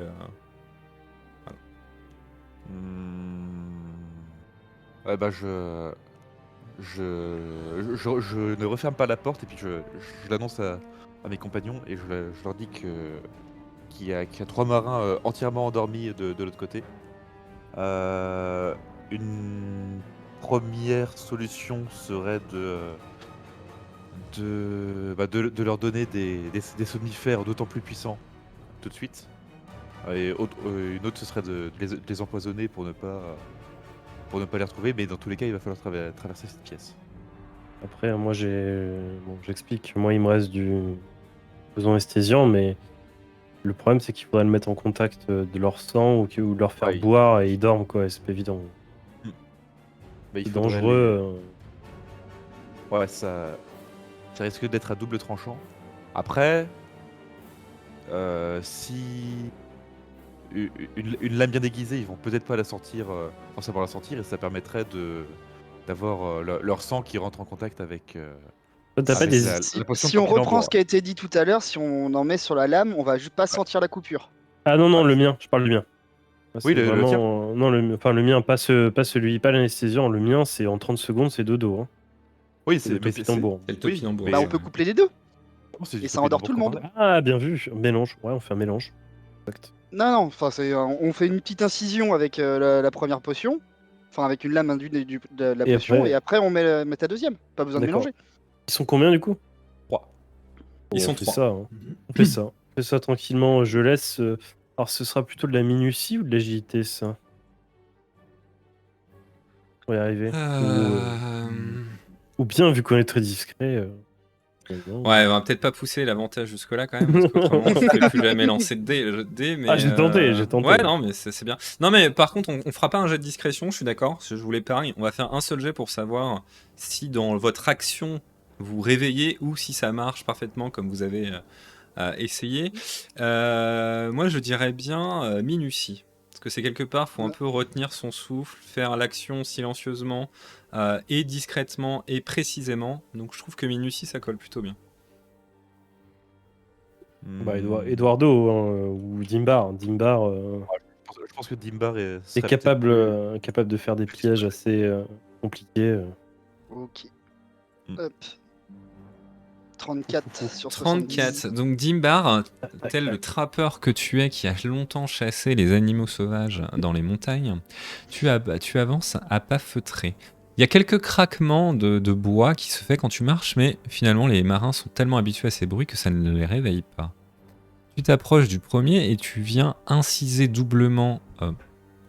Hmm. Ouais, bah, je ne referme pas la porte et puis je l'annonce à mes compagnons et je leur dis qu'il y a 3 marins entièrement endormis de l'autre côté. Une première solution serait de leur donner des somnifères d'autant plus puissants tout de suite. Et une autre, ce serait de les empoisonner pour ne pas les retrouver, mais dans tous les cas, il va falloir traverser cette pièce. Après, moi, j'explique. Moi, il me reste du besoin anesthésiant, mais le problème, c'est qu'il faudrait le mettre en contact de leur sang ou de leur faire Ouais. boire et ils dorment, quoi. Et c'est pas évident. Mais il C'est faudrait dangereux. Ouais, ça risque d'être à double tranchant. Après, si une lame bien déguisée, ils vont peut-être pas forcément la sortir, et ça permettrait d'avoir leur sang qui rentre en contact avec. Toi, t'as pas Avec des. la potion Si on torpille en reprend bois. ce qui a été dit tout à l'heure, si on en met sur la lame, on va juste pas Ouais. sentir la coupure. Ah non, non, Ouais. le mien. Je parle du mien. Moi, Oui, c'est le tien. vraiment. Non, le mien, pas celui, pas l'anesthésiant. Le mien, c'est en 30 secondes, c'est dodo. Hein. Oui, C'est le mais c'est topinambour. c'est le oui, topinambour. mais Bah, on peut coupler les deux. c'est du Et ça endort topinambour tout le qu'on monde. parlait. Ah, bien vu. Mélange. Ouais, on fait un mélange. Exact. Non, non, enfin, on fait une petite incision avec la première potion. Enfin, avec une lame induite de la Et potion. après- Et après, on met ta deuxième. Pas besoin de D'accord. mélanger. Ils sont combien, du coup? 3. Ils Bon, sont on fait 3. ça. Hein. On fait ça. On fait ça tranquillement. Je laisse. Alors, ce sera plutôt de la minutie ou de l'agilité, ça? Pour y arriver. Ou bien, vu qu'on est très discret. Non. Ouais, on va peut-être pas pousser l'avantage jusque-là quand même, parce qu'autrement on ne fait plus jamais lancer de dés, mais... Ah, j'ai tenté, j'ai tenté. Ouais, non, mais c'est bien. Non, mais par contre, on fera pas un jet de discrétion, je suis d'accord, je vous l'épargne. On va faire un seul jet pour savoir si dans votre action vous réveillez ou si ça marche parfaitement comme vous avez essayé. Moi, je dirais bien minutie. Parce que c'est quelque part, faut un peu retenir son souffle, faire l'action silencieusement et discrètement et précisément. Donc je trouve que minutie, ça colle plutôt bien. Bah, Eduardo hein, ou Dimbar. Dimbar Je pense que Dimbar est serait capable, peut-être capable de faire des pièges assez compliqués. Ok. Hmm. Hop. 34 sur 70. 34. Donc Dimbar, tel le trappeur que tu es qui a longtemps chassé les animaux sauvages dans les montagnes, tu avances à pas feutrés. Il y a quelques craquements de bois qui se fait quand tu marches, mais finalement les marins sont tellement habitués à ces bruits que ça ne les réveille pas. Tu t'approches du premier et tu viens inciser doublement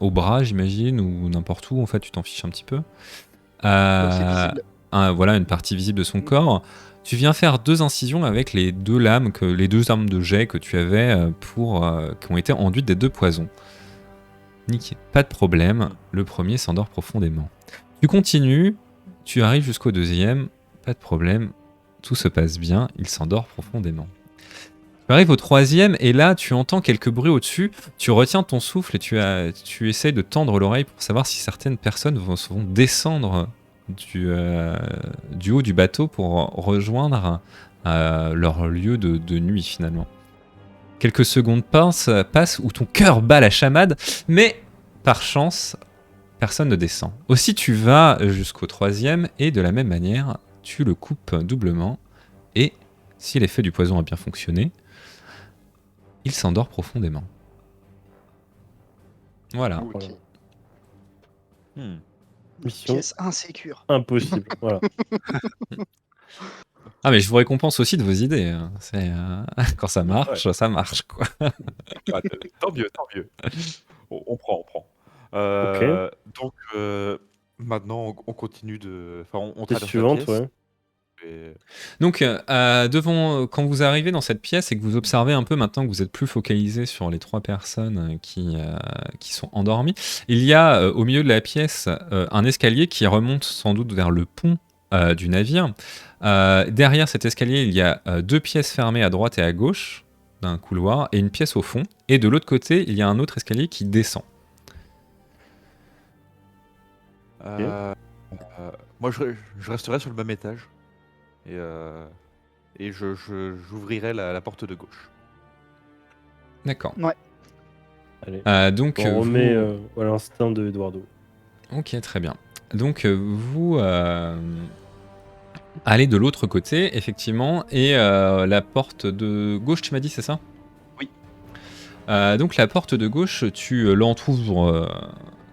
au bras, j'imagine, ou n'importe où, en fait tu t'en fiches un petit peu. C'est visible. Voilà une partie visible de son corps. Tu viens faire 2 incisions avec les 2 lames, les 2 armes de jet que tu avais qui ont été enduites des 2 poisons. Nickel, pas de problème. Le premier s'endort profondément. Tu continues, tu arrives jusqu'au deuxième, pas de problème. Tout se passe bien, il s'endort profondément. Tu arrives au troisième et là tu entends quelques bruits au-dessus. Tu retiens ton souffle et tu essayes de tendre l'oreille pour savoir si certaines personnes vont descendre du haut du bateau pour rejoindre leur lieu de nuit finalement. Quelques secondes passent où ton cœur bat la chamade, mais par chance, personne ne descend. Aussi, tu vas jusqu'au 3e et de la même manière, tu le coupes doublement. Et si l'effet du poison a bien fonctionné, il s'endort profondément. Voilà. Ok. Hmm. Mission Pièce insécure. impossible. Voilà. Ah mais je vous récompense aussi de vos idées. Hein. Quand ça marche quoi. Ah, tant mieux, tant mieux. On prend, on prend. Donc maintenant, on continue de. Enfin, on Pièce traverse la suivante, pièce. ouais. Et- Donc quand vous arrivez dans cette pièce et que vous observez un peu maintenant que vous êtes plus focalisé sur les 3 personnes qui sont endormies, il y a au milieu de la pièce un escalier qui remonte sans doute vers le pont du navire. Derrière cet escalier, il y a 2 pièces fermées à droite et à gauche d'un couloir et une pièce au fond. Et de l'autre côté, il y a un autre escalier qui descend. Moi, je resterai sur le même étage. Et j'ouvrirai la porte de gauche. D'accord. Ouais. Allez. Donc On remet vous... à l'instinct de Eduardo. Ok, très bien. Donc vous allez de l'autre côté, effectivement, et la porte de gauche, tu m'as dit, c'est ça? Oui. Donc la porte de gauche, tu l'entrouvres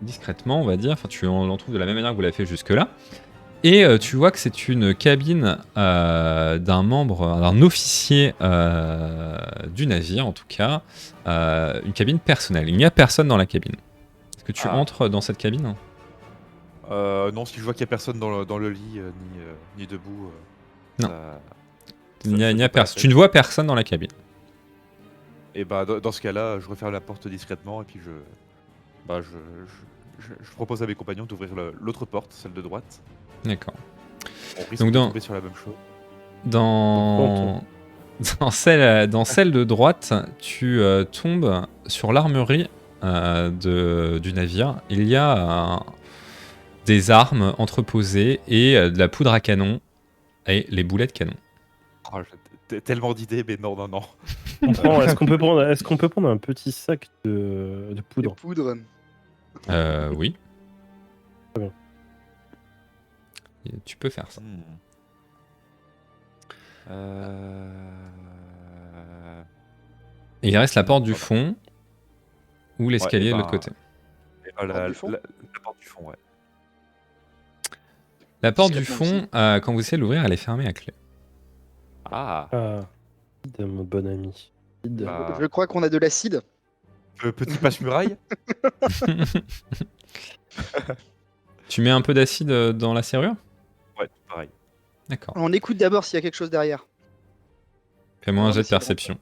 discrètement, on va dire, enfin tu l'entrouvres de la même manière que vous l'avez fait jusque-là, et tu vois que c'est une cabine d'un officier du navire, en tout cas, une cabine personnelle. Il n'y a personne dans la cabine. Est-ce que tu entres dans cette cabine? Non, si je vois qu'il n'y a personne dans le lit, ni debout. Non. ça- Il n'y a ça fait pas la personne. peine. Tu ne vois personne dans la cabine. Et bah, dans ce cas-là, je referme la porte discrètement et puis je propose à mes compagnons d'ouvrir l'autre porte, celle de droite. D'accord. On risque Donc de dans- tomber sur la même chose. Dans celle de droite, tu tombes sur l'armurerie du navire. Il y a des armes entreposées et de la poudre à canon et les boulets de canon. Oh, tellement d'idées, mais non, non, non. Est-ce qu'on peut prendre un petit sac de De poudre? poudre. Oui. Très bien. Et tu peux faire ça. Hmm. Et il reste la porte du fond ou l'escalier et de l'autre ben, côté. La, du fond la porte du fond, ouais. La porte du Discrètement fond, quand vous essayez de l'ouvrir, elle est fermée à clé. Ah, Ah, de mon bon ami. Vide. Bah. Je crois qu'on a de l'acide. le petit passe-muraille. Tu mets un peu d'acide dans la serrure? Ouais, pareil. D'accord. On écoute d'abord s'il y a quelque chose derrière. Fais-moi un On jet de essaie de perception.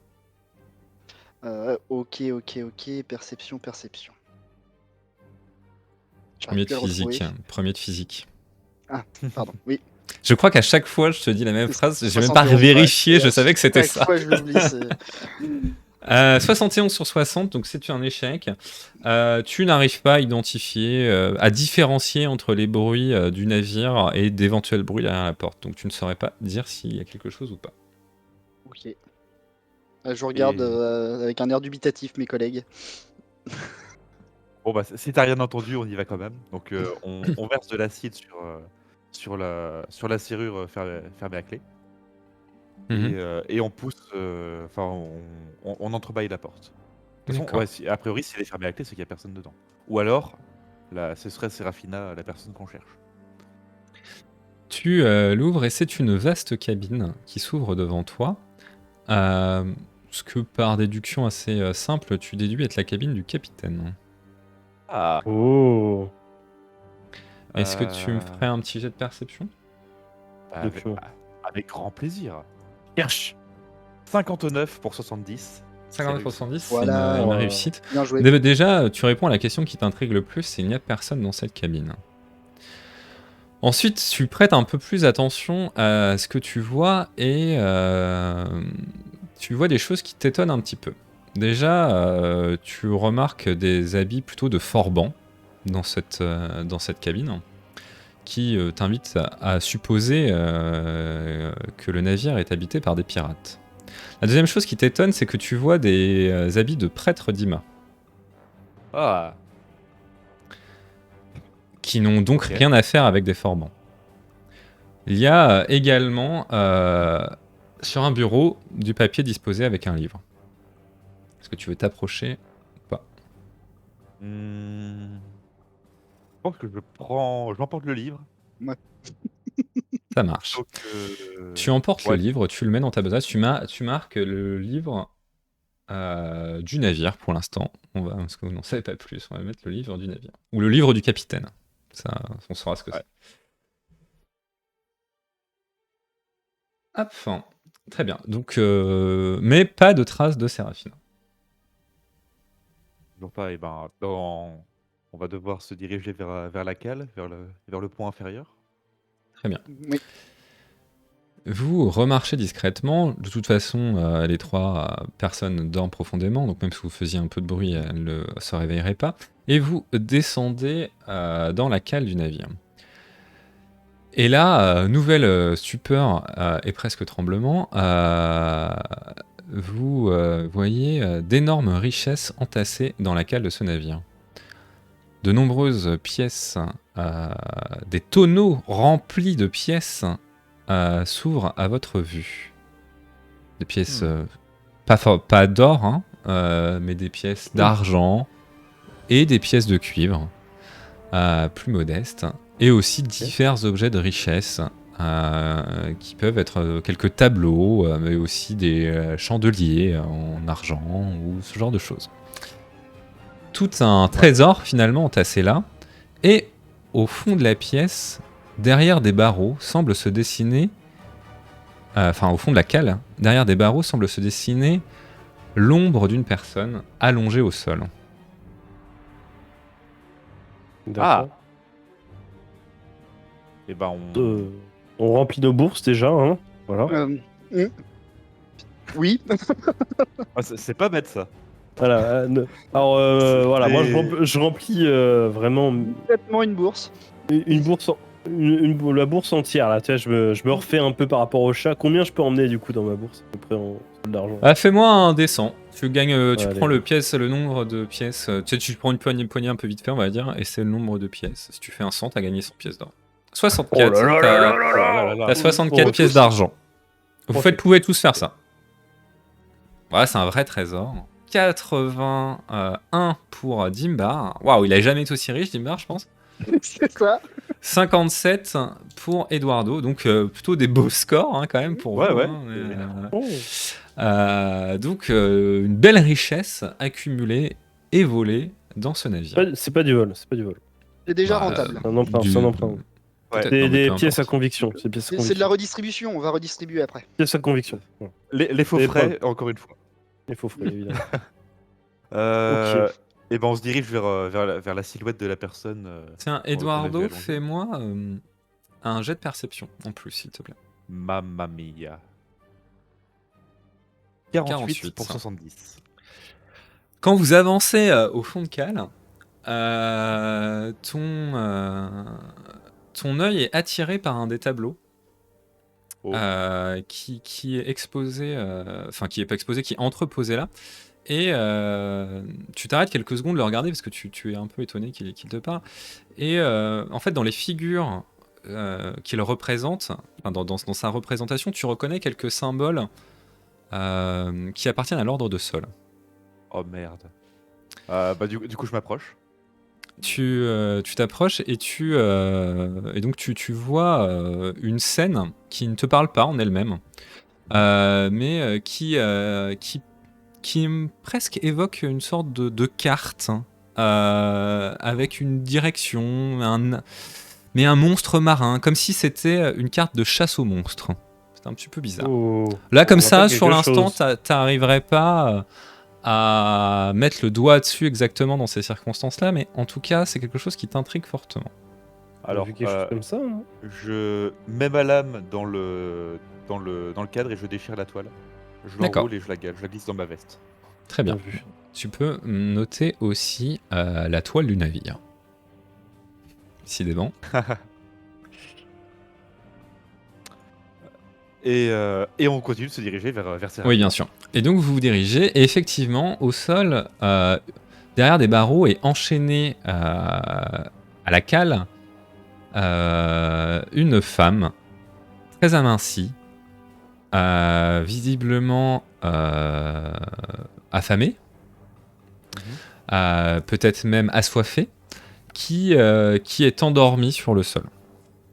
Ok, perception. Premier de J'arrive plus à le physique. retrouver. Premier de physique. Pardon, oui. Je crois qu'à chaque fois, je te dis la même C'est phrase. J'ai même pas 71, vérifié, ouais. je savais que c'était Chaque ça. fois, je l'oublie. 71 sur 60, donc c'est un échec. Tu n'arrives pas à identifier, à différencier entre les bruits du navire et d'éventuels bruits derrière la porte. Donc tu ne saurais pas dire s'il y a quelque chose ou pas. Ok. Je regarde Et- avec un air dubitatif mes collègues. Bon, bah, si t'as rien entendu, on y va quand même. Donc, on verse de l'acide sur la serrure fermée à clé. Mhm. Et on pousse, enfin, on entrebâille la porte. De toute façon, D'accord. ouais, a priori, si elle est fermée à clé, c'est qu'il n'y a personne dedans. Ou alors, ce serait Serafina, la personne qu'on cherche. Tu l'ouvres et c'est une vaste cabine qui s'ouvre devant toi. Ce que par déduction assez simple, tu déduis être la cabine du capitaine. Ah, Oh, Est-ce que tu me ferais un petit jet de perception? avec, chaud. avec grand plaisir. Cherche 59 pour 70. 50-70, c'est Voilà. une réussite. Bien joué. Déjà, tu réponds à la question qui t'intrigue le plus, c'est il n'y a personne dans cette cabine. Ensuite, tu prêtes un peu plus attention à ce que tu vois et tu vois des choses qui t'étonnent un petit peu. Déjà, tu remarques des habits plutôt de forban dans cette cabine qui t'invitent à supposer que le navire est habité par des pirates. La deuxième chose qui t'étonne, c'est que tu vois des habits de prêtre d'Ima, Ah, qui n'ont donc Ok. rien à faire avec des forbans. Il y a également sur un bureau du papier disposé avec un livre. Est-ce que tu veux t'approcher ou pas? je pense que je m'emporte le livre. Ça marche. Donc, Tu emportes le ouais, livre, tu le mets dans ta besace, tu marques le livre du navire pour l'instant. Parce que vous n'en savez pas plus, on va mettre le livre du navire. Ou le livre du capitaine. Ça, on saura ce que Ouais. c'est. Hop, très bien. Donc, mais pas de traces de Séraphine. toujours pas. Et ben, on va devoir se diriger vers la cale, vers le pont inférieur. Très bien. Oui. Vous remarchez discrètement. De toute façon, les trois personnes dorment profondément, donc même si vous faisiez un peu de bruit, elles ne se réveilleraient pas. Et vous descendez dans la cale du navire. Et là, nouvelle stupeur et presque tremblement, vous voyez d'énormes richesses entassées dans la cale de ce navire. De nombreuses pièces, des tonneaux remplis de pièces s'ouvrent à votre vue. Des pièces pas d'or, hein, mais des pièces d'argent et des pièces de cuivre plus modestes. Et aussi divers objets de richesse qui peuvent être quelques tableaux, mais aussi des chandeliers en argent ou ce genre de choses. Tout un trésor finalement entassé là. Et au fond de la pièce, derrière des barreaux, semble se dessiner, enfin au fond de la cale, derrière des barreaux semble se dessiner l'ombre d'une personne allongée au sol. D'accord. Et ben, On remplit nos bourses déjà, hein. Voilà. Hmm. Oui. Ah, c'est pas bête ça. Voilà. Alors voilà, moi Et- je remplis vraiment Complètement une bourse. une bourse, la bourse entière là. Tu vois, je me refais un peu par rapport au chat. Combien je peux emmener du coup dans ma bourse à peu près en d'argent? Fais-moi un dessin. Tu gagnes, tu Ouais, prends allez. le nombre de pièces. Tu sais, tu prends une poignée un peu vite fait, on va dire, et c'est le nombre de pièces. Si tu fais un 100, t'as gagné 100 pièces d'or. 64. Oh là là là là là Oh là là là là. T'as 64 Oh, pièces d'argent. Vous Ok. pouvez tous faire ça. Voilà, c'est un vrai trésor. 81 pour Dimbar. Waouh, il a jamais été aussi riche, Dimbar, je pense. C'est ça. 57 pour Eduardo, donc plutôt des beaux scores hein, quand même pour Ouais, vous. ouais. hein, mais, Oh. donc une belle richesse accumulée et volée dans ce navire. C'est pas du vol, c'est pas du vol. C'est déjà Bah, rentable. C'est un emprunt, c'est un emprunt. Peut-être, Des, non, mais des peu pièces à importe. conviction. C'est des pièces à C'est de la conviction. redistribution. On va redistribuer après. Pièces à conviction. Ouais. Les faux Des frais, encore une fois. Il faut frais, évidemment. Et ben, on se dirige vers la silhouette de la personne. Tiens, qu'on a vue Eduardo, allongée. fais-moi un jet de perception en plus, s'il te plaît. Mamma mia. 48 pour 70. Quand vous avancez au fond de cale, ton œil est attiré par un des tableaux Oh. qui est exposé, enfin qui est pas exposé, qui est entreposé là. Et tu t'arrêtes quelques secondes de le regarder parce que tu es un peu étonné qu'il te parle. Et en fait, dans les figures qu'il représente, enfin, dans sa représentation, tu reconnais quelques symboles qui appartiennent à l'ordre de Sol. Oh merde. Bah, du coup, je m'approche. Tu t'approches et donc tu vois une scène qui ne te parle pas en elle-même, mais qui presque évoque une sorte de carte avec une direction, mais un monstre marin, comme si c'était une carte de chasse aux monstres. C'est un petit peu bizarre. Oh. Là, comme On ça, rappelle sur quelque l'instant, chose. t'arriverais pas à mettre le doigt dessus exactement dans ces circonstances-là, mais en tout cas, c'est quelque chose qui t'intrigue fortement. Alors, Alors, vu quelque chose comme ça. Hein. je mets ma lame dans le cadre et je déchire la toile. Je D'accord. l'enroule et je la glisse dans ma veste. Très bien. Bien vu. Tu peux noter aussi la toile du navire. Décidément. et on continue de se diriger vers Serafina. Oui, bien sûr. Et donc vous vous dirigez, et effectivement, au sol, derrière des barreaux et enchaînée à la cale, une femme très amincie, visiblement affamée, peut-être même assoiffée, qui est endormie sur le sol.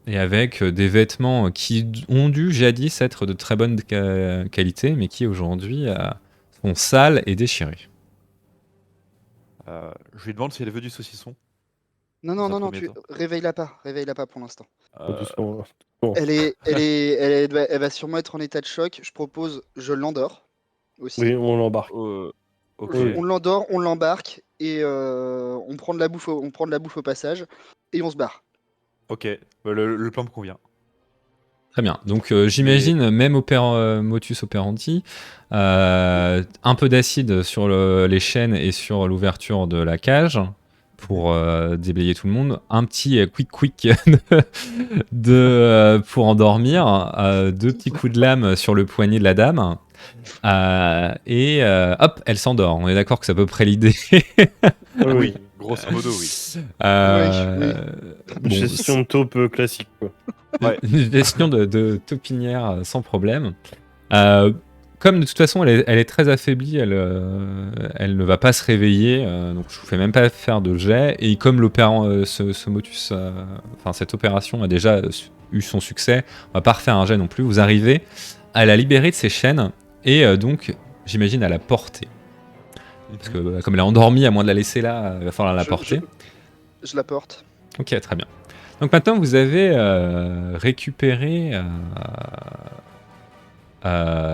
Et avec des vêtements qui ont dû jadis être de très bonne qualité, mais qui aujourd'hui sont sales et déchirés. Je lui demande si elle veut du saucisson. Non, Dans non, un non, premier temps. réveille-la pas pour l'instant. Doucement. Elle va sûrement être en état de choc. Je propose, je l'endors aussi. Oui, on l'embarque. Ok. Oui. On l'endort, on l'embarque et on prend de la bouffe au passage et on se barre. Ok. Le plan me convient. Très bien. Donc j'imagine, même motus operandi, un peu d'acide sur les chaînes et sur l'ouverture de la cage pour déblayer tout le monde. Un petit quick pour endormir. 2 petits coups de lame sur le poignet de la dame. Et hop, elle s'endort. On est d'accord que c'est à peu près l'idée. Oui, grosso modo, oui. Bon, Gestion de taupe classique, quoi. Ouais. Une gestion de taupinière sans problème. Comme de toute façon elle est très affaiblie, elle ne va pas se réveiller, donc je vous fais même pas faire de jet. Et comme ce motus, cette opération a déjà eu son succès, on va pas refaire un jet non plus. Vous arrivez à la libérer de ses chaînes et donc j'imagine à la porter. Parce que comme elle est endormie, à moins de la laisser là, il va falloir la porter. Je la porte. Ok, très bien. Donc maintenant, vous avez récupéré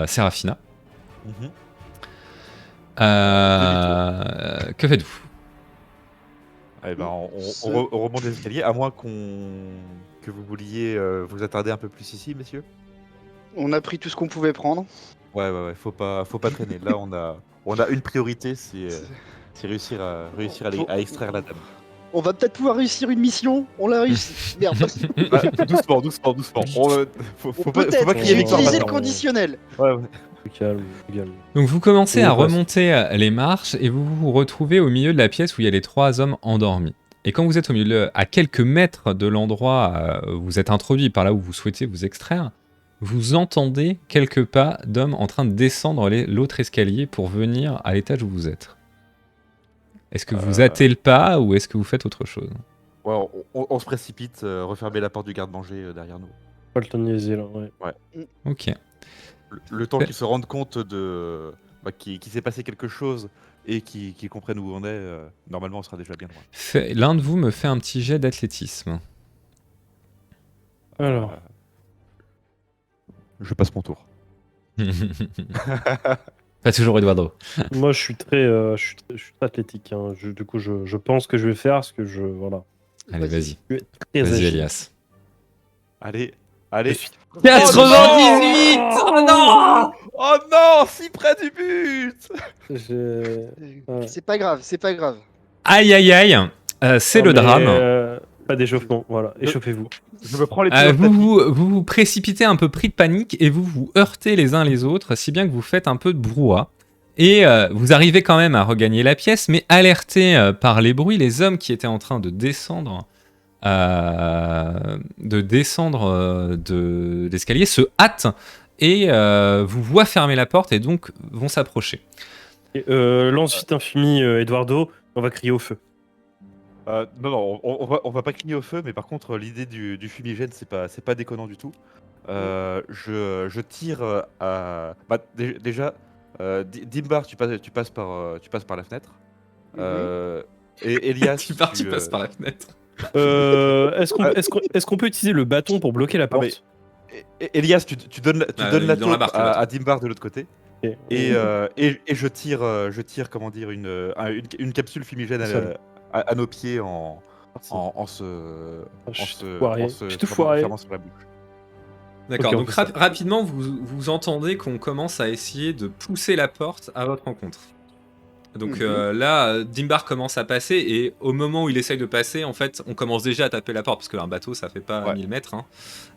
Serafina. Mhm. Que faites-vous? Eh ben, on remonte les escaliers, à moins que vous vouliez vous attarder un peu plus ici, messieurs. On a pris tout ce qu'on pouvait prendre. Ouais, faut pas traîner. Là, on a une priorité, c'est réussir à extraire la dame. On va peut-être pouvoir réussir une mission. On l'a réussi. Merde. Doucement. Faut pas Peut-être. crier J'ai victoire utilisé le maintenant. conditionnel. Ouais. Calme. Donc vous commencez Oui, à on passe. remonter les marches et vous vous retrouvez au milieu de la pièce où il y a les 3 hommes endormis. Et quand vous êtes au milieu, à quelques mètres de l'endroit où vous êtes introduit par là où vous souhaitez vous extraire, vous entendez quelques pas d'hommes en train de descendre l'autre escalier pour venir à l'étage où vous êtes. Est-ce que vous hâtez le pas ou est-ce que vous faites autre chose? Ouais, on se précipite, refermer la porte du garde-manger derrière nous. Pas le temps de niaiser, là, ouais. Ok. Le temps qu'ils se rendent compte qu'il s'est passé quelque chose et qu'ils comprennent où on est, normalement on sera déjà bien loin. L'un de vous me fait un petit jet d'athlétisme. Alors, Je passe mon tour. Pas toujours Eduardo. moi, je suis très athlétique. Hein. Du coup, je pense que je vais faire ce que je... Voilà. Allez, vas-y. Je suis très Vas-y, agile. Elias. Allez. 98! Oh non! Oh non, si près du but! Ouais. C'est pas grave. Aïe, aïe, aïe. C'est Non, le mais, drame. pas d'échauffement, voilà. Échauffez-vous. Je me prends les pieds dans le Vous tapis. vous précipitez un peu pris de panique et vous vous heurtez les uns les autres, si bien que vous faites un peu de brouhaha. Et vous arrivez quand même à regagner la pièce, mais alertés par les bruits, les hommes qui étaient en train de descendre de l'escalier se hâtent et vous voient fermer la porte et donc vont s'approcher. Et, lance vite un fumier, Eduardo. On va crier au feu. Non, on va pas cligner au feu, mais par contre, l'idée du fumigène, c'est pas déconnant du tout. Je tire à. Déjà, Dimbar, tu passes par la fenêtre. Et Elias, tu passes par la fenêtre. Est-ce qu'on peut utiliser le bâton pour bloquer la porte? Elias, tu donnes la dans la taupe barque, la à Dimbar de l'autre côté. Ok. Et je tire, comment dire, une capsule fumigène Seul. à nos pieds en Merci. se Je suis tout foiré. Je suis tout foiré. fermant sur la bouche. D'accord, Ok, on donc fait ça. rapidement, vous entendez qu'on commence à essayer de pousser la porte à votre rencontre. Donc là, Dimbar commence à passer et au moment où il essaye de passer, en fait, on commence déjà à taper la porte parce qu'un bateau, ça fait pas 1000 mètres. Hein.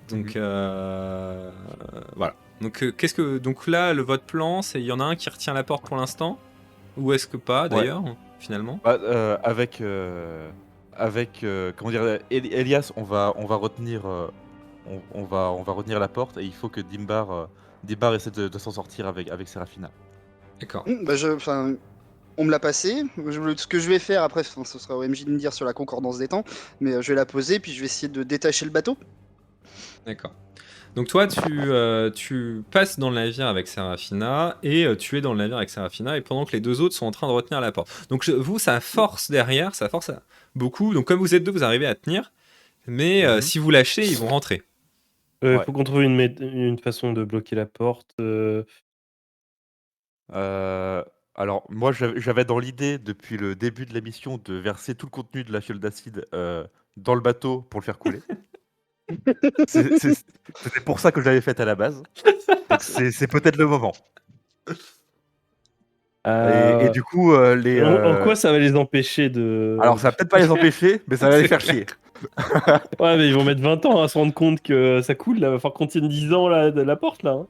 Donc voilà. Donc, donc là, votre plan, c'est il y en a un qui retient la porte pour l'instant, ou est-ce que pas d'ailleurs, finalement? Bah, comment dire, Elias, on va retenir, on va retenir la porte et il faut que Dimbar essaie de s'en sortir avec Serafina. D'accord. Bah, on me l'a passé. Ce que je vais faire après, ce sera au MJ de me dire sur la concordance des temps, mais je vais la poser puis je vais essayer de détacher le bateau. D'accord. Donc toi, tu passes dans le navire avec Serafina et tu es dans le navire avec Serafina et pendant que les deux autres sont en train de retenir la porte. Donc vous, ça force derrière, ça force beaucoup. Donc comme vous êtes deux, vous arrivez à tenir, mais si vous lâchez, ils vont rentrer. Faut qu'on trouve une façon de bloquer la porte. Alors moi j'avais dans l'idée depuis le début de la mission de verser tout le contenu de la fiole d'acide dans le bateau pour le faire couler. C'était pour ça que je l'avais fait à la base. Donc c'est peut-être le moment. Et du coup En quoi ça va les empêcher de... Alors ça va peut-être pas les empêcher, mais ça va les faire chier. Ouais, mais ils vont mettre 20 ans à se rendre compte que ça coule, là. Va falloir qu'on tienne 10 ans là, de la porte, là. Hein.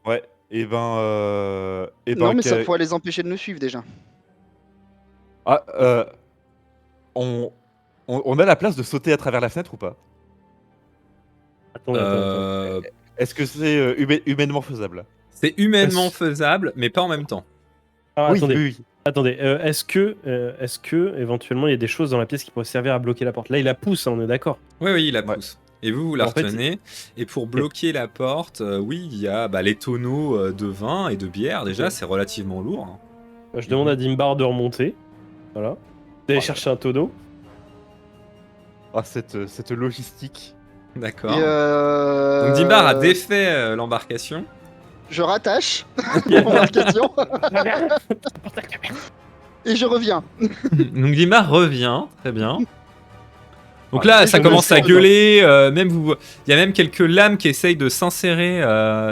Ouais. Non, mais ça pourrait les empêcher de nous suivre déjà. Ah, on a la place de sauter à travers la fenêtre ou pas? Attends. Est-ce que c'est humainement faisable? C'est humainement faisable, mais pas en même temps. Ah, Oui, attendez. oui. Attendez, est-ce que éventuellement il y a des choses dans la pièce qui pourraient servir à bloquer la porte? Là, il la pousse, hein, on est d'accord. Oui, il la Ouais. pousse. Et vous la En fait, retenez. Et pour bloquer la porte, oui, il y a les tonneaux de vin et de bière. Déjà, Ok. c'est relativement lourd. Hein. Je demande à Dimbar de remonter. Voilà. D'aller chercher un tonneau. Ah, cette logistique. D'accord. Et Donc Dimbar a défait l'embarcation. je rattache l'embarcation et je reviens. Donc Dimbar revient, très bien. Donc Ah, là, et ça je commence me à sens gueuler. Il y a même quelques lames qui essayent de s'insérer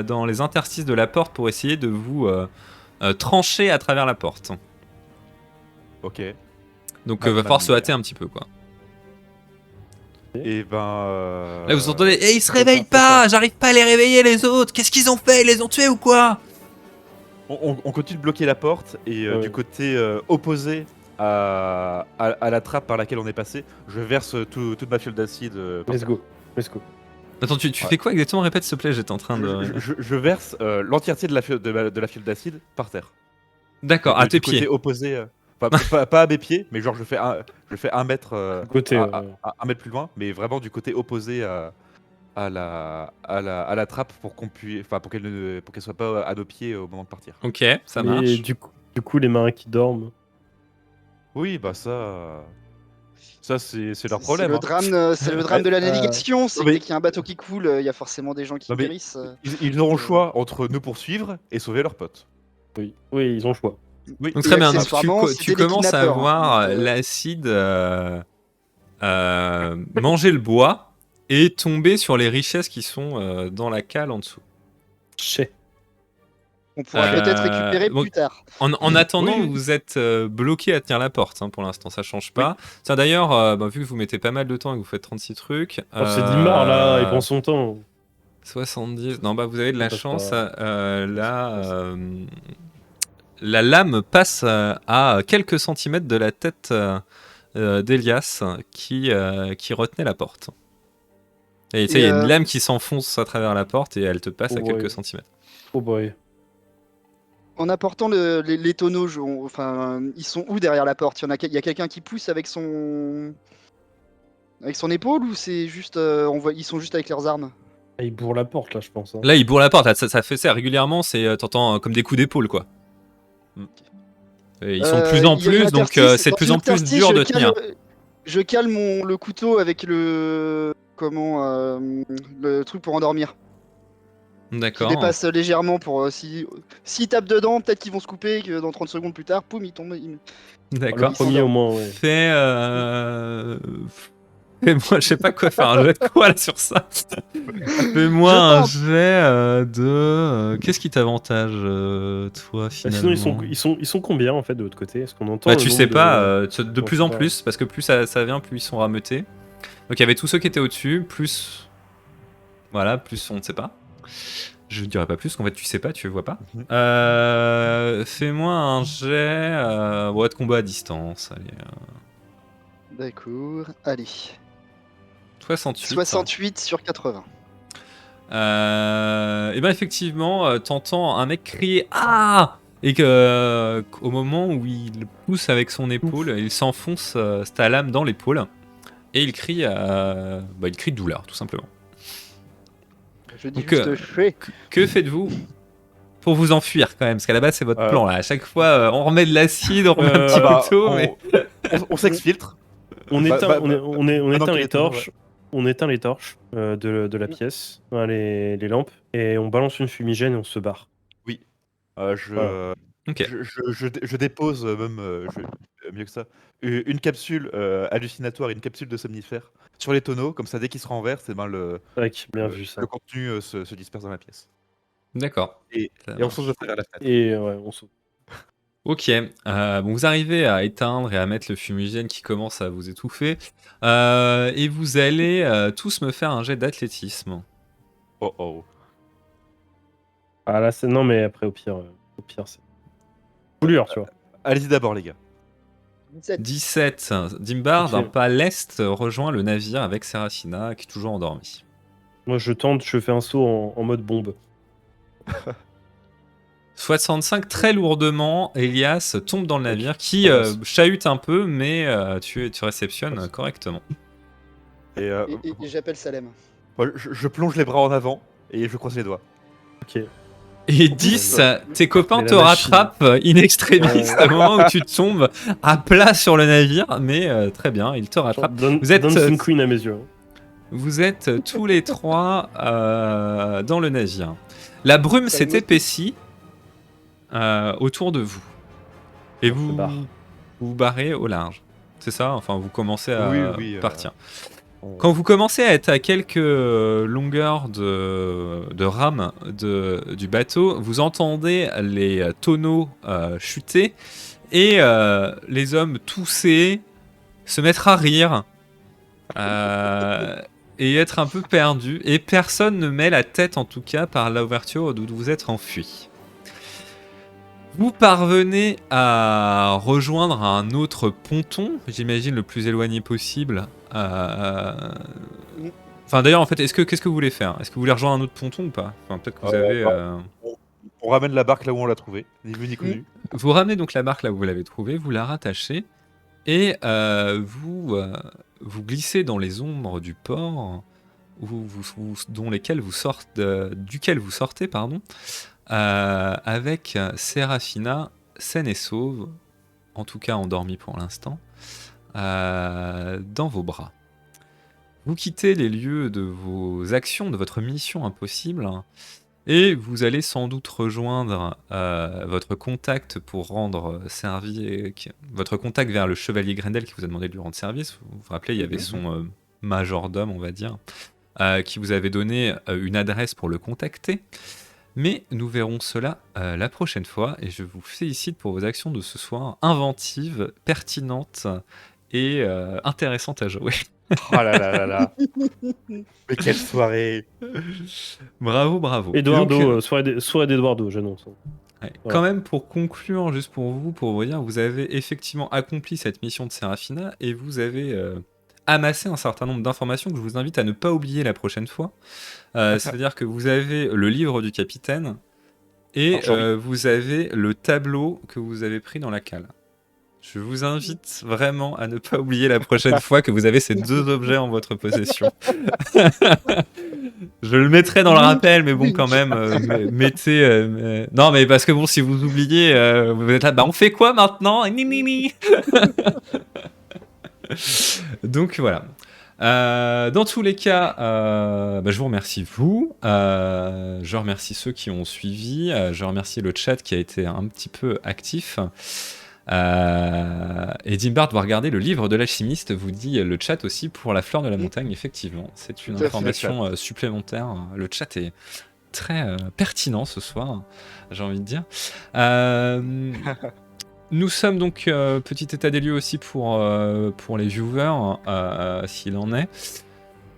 dans les interstices de la porte pour essayer de vous trancher à travers la porte. Ok. Donc Ah, va falloir bah, se hâter un petit peu, quoi. Et Là, vous entendez, ils se réveillent pas, j'arrive pas à les réveiller les autres. Qu'est-ce qu'ils ont fait? Ils les ont tués ou quoi? On continue de bloquer la porte et Ouais. du côté opposé à la trappe par laquelle on est passé, je verse toute ma fiole d'acide. Par Let's terre. go. Attends, tu fais quoi exactement? Répète s'il te plaît, j'étais en train de... Je verse l'entièreté de la fiole d'acide par terre. D'accord, à tes Du côté pieds. opposé, pas à mes pieds, mais genre je fais un mètre, Côté, un mètre plus loin, mais vraiment du côté opposé à la trappe pour pour qu'elle soit pas à nos pieds au moment de partir. Ok, ça mais marche. du coup, les marins qui dorment. Oui, bah ça c'est leur C'est problème. le Hein. drame, c'est le drame de la navigation. C'est que mais- dès qu'il y a un bateau qui coule, il y a forcément des gens qui Non, mais- périssent. Ils auront le choix entre nous poursuivre et sauver leurs potes. Oui, ils ont le choix. Oui. Donc Et très bien, donc accessoirement, tu c'était des commences à kidnappeurs, voir hein, donc, l'acide manger le bois et tomber sur les richesses qui sont dans la cale en dessous. Chais. on pourra peut-être récupérer bon, plus tard. En attendant, Oui. vous êtes bloqué à tenir la porte pour l'instant, ça change pas. Tiens d'ailleurs, vu que vous mettez pas mal de temps et que vous faites 36 trucs... Oh, c'est Dimbar, là, il prend son temps. 70... Non, vous avez de la Ça passe chance. pas. Là, la lame passe à quelques centimètres de la tête d'Elias qui retenait la porte. Et tu sais, il y a une lame qui s'enfonce à travers la porte et elle te passe à quelques centimètres. Oh boy. En apportant les tonneaux, ils sont où derrière la porte? Il y a quelqu'un qui pousse avec son épaule ou c'est juste ils sont juste avec leurs armes? Ah, il bourre la porte, là, je pense. Hein. Là, il bourre la porte, ça fait ça régulièrement, t'entends comme des coups d'épaule, quoi. Et ils sont de plus en il y a une plus, donc interstice. c'est de Dans plus une en plus interstice, dur de tenir. Je cale le couteau avec le truc pour endormir. Qui D'accord. dépasse légèrement pour s'ils tapent dedans, peut-être qu'ils vont se couper, que dans 30 secondes plus tard, poum, ils tombent. D'accord. Le premier, au moins, ouais. Fais-moi, je sais pas quoi faire un jet de quoi là sur ça. Fais-moi un jet de. Qu'est-ce qui t'avantage, toi, finalement? Sinon, ils sont combien, en fait, de l'autre côté? Est-ce qu'on entend Bah, le tu nombre sais pas, de Ouais, plus c'est en pas- plus, parce que plus ça vient, plus ils sont rameutés. Donc il y avait tous ceux qui étaient au-dessus, plus. Voilà, plus on ne sait pas. Je ne dirai pas plus, qu'en fait, tu sais pas, tu vois pas. Mhm. Fais-moi un jet de combat à distance. Allez, D'accord. Allez. 68. 68 sur 80. Et ben effectivement, t'entends un mec crier "Ah!" et que au moment où il pousse avec son épaule, il s'enfonce sa lame dans l'épaule et il crie de douleur, tout simplement. Je dis Donc, juste fait. que faites-vous pour vous enfuir quand même? Parce qu'à la base, c'est votre Euh, plan là. À chaque fois, on remet de l'acide, on remet un petit couteau, mais. On s'exfiltre. On Bah, éteint, bah, on bah, éteint dans les les tonneaux, torches. On éteint les torches de la pièce, enfin, les lampes, et on balance une fumigène et on se barre. Oui. Voilà. Ok. Je dépose même mieux que ça une capsule hallucinatoire et une capsule de somnifère sur les tonneaux, comme ça dès qu'ils se renversent, et ben Tac, bien vu ça. le contenu se disperse dans la pièce. D'accord. Et Ça on marche. change de faire à la fenêtre. Et ouais, on saute. Ok, bon, vous arrivez à éteindre et à mettre le fumigène qui commence à vous étouffer, et vous allez tous me faire un jet d'athlétisme. Oh oh. Ah là, non, mais après, au pire, c'est coulure, tu vois. Allez-y d'abord, les gars. 17. 17. Dimbar, Ok. d'un pas lest, rejoint le navire avec Serafina, qui est toujours endormie. Moi, je fais un saut en mode bombe. 65, très lourdement, Elias tombe dans le navire, qui Ça passe. chahute un peu, mais tu réceptionnes correctement. Et Et j'appelle Salem. moi, je plonge les bras en avant et je croise les doigts. Ok. Et 10, tes copains Mais te la machine. rattrapent in extremis Ouais. au moment où tu tombes à plat sur le navire, mais très bien, ils te Genre, rattrapent. Vous êtes, Dancing Queen à mes yeux. vous êtes tous les trois dans le navire. La brume Ça s'est émotive. épaissie autour de vous. Et On se vous barre. vous barrez au large. C'est ça? Enfin, vous commencez à Oui, partir. Quand vous commencez à être à quelques longueurs de rame du bateau, vous entendez les tonneaux chuter et les hommes tousser, se mettre à rire et être un peu perdus. Et personne ne met la tête, en tout cas, par l'ouverture d'où vous êtes enfui. Vous parvenez à rejoindre un autre ponton, j'imagine le plus éloigné possible. Enfin, d'ailleurs, en fait, qu'est-ce que vous voulez faire? Est-ce que vous voulez rejoindre un autre ponton ou pas? Enfin, peut-être que vous avez. On ramène la barque là où on l'a trouvée, ni vu ni connu. Vous ramenez donc la barque là où vous l'avez trouvée, vous la rattachez et vous glissez dans les ombres du port duquel vous sortez, pardon, avec Serafina saine et sauve, en tout cas endormie pour l'instant, dans vos bras. Vous quittez les lieux de vos actions, de votre mission impossible, et vous allez sans doute rejoindre votre contact pour rendre votre contact vers le chevalier Grendel qui vous a demandé de lui rendre service. Vous vous rappelez, il y avait son majordome, on va dire, qui vous avait donné une adresse pour le contacter. Mais nous verrons cela la prochaine fois, et je vous félicite pour vos actions de ce soir, inventives, pertinentes et intéressantes à jouer. Oh là là là là. Mais quelle soirée. Bravo, bravo. Eduardo, Donc, soirée d'Eduardo, j'annonce. ouais, Voilà. quand même, pour conclure, juste pour vous dire, vous avez effectivement accompli cette mission de Serafina et vous avez amassé un certain nombre d'informations que je vous invite à ne pas oublier la prochaine fois. C'est-à-dire que vous avez le livre du capitaine et vous avez le tableau que vous avez pris dans la cale. Je vous invite vraiment à ne pas oublier la prochaine fois que vous avez ces deux objets en votre possession. Je le mettrai dans le rappel, mais bon, quand même, mettez. Non, mais parce que bon, si vous oubliez, vous êtes là, bah on fait quoi maintenant? Ni, ni, ni. Donc voilà. Dans tous les cas, je vous remercie vous. Je remercie ceux qui ont suivi. Je remercie le chat qui a été un petit peu actif. Et Dimbard doit regarder le livre de l'alchimiste, vous dit le chat aussi pour la fleur de la montagne, effectivement. C'est une Tout à fait, information supplémentaire. Le chat est très pertinent ce soir, j'ai envie de dire. Nous sommes donc, petit état des lieux aussi pour les viewers, s'il en est.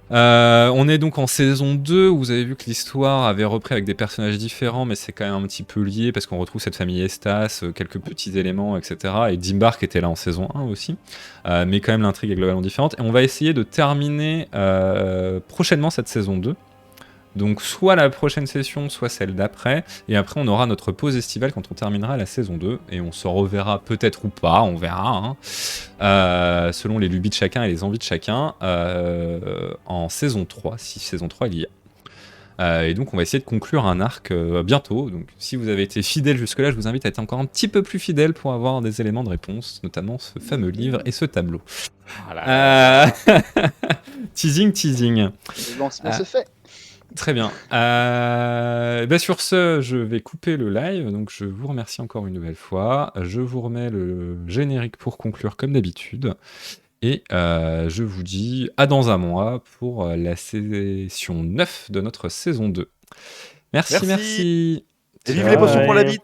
On est donc en saison 2, où vous avez vu que l'histoire avait repris avec des personnages différents, mais c'est quand même un petit peu lié, parce qu'on retrouve cette famille Estas, quelques petits éléments, etc. Et Dimbark était là en saison 1 aussi. Mais quand même, l'intrigue est globalement différente. Et on va essayer de terminer prochainement cette saison 2. Donc soit la prochaine session, soit celle d'après. Et après, on aura notre pause estivale quand on terminera la saison 2. Et on se reverra peut-être ou pas, on verra, hein, selon les lubies de chacun et les envies de chacun, en saison 3, si saison 3 il y a. Et donc on va essayer de conclure un arc bientôt. Donc si vous avez été fidèle jusque-là, je vous invite à être encore un petit peu plus fidèle pour avoir des éléments de réponse, notamment ce fameux livre et ce tableau. Teasing. Le lancement se fait. Très bien. Sur ce, je vais couper le live. Donc, je vous remercie encore une nouvelle fois. Je vous remets le générique pour conclure comme d'habitude. Et je vous dis à dans un mois pour la session 9 de notre saison 2. Merci. Et vive les potions pour la bite.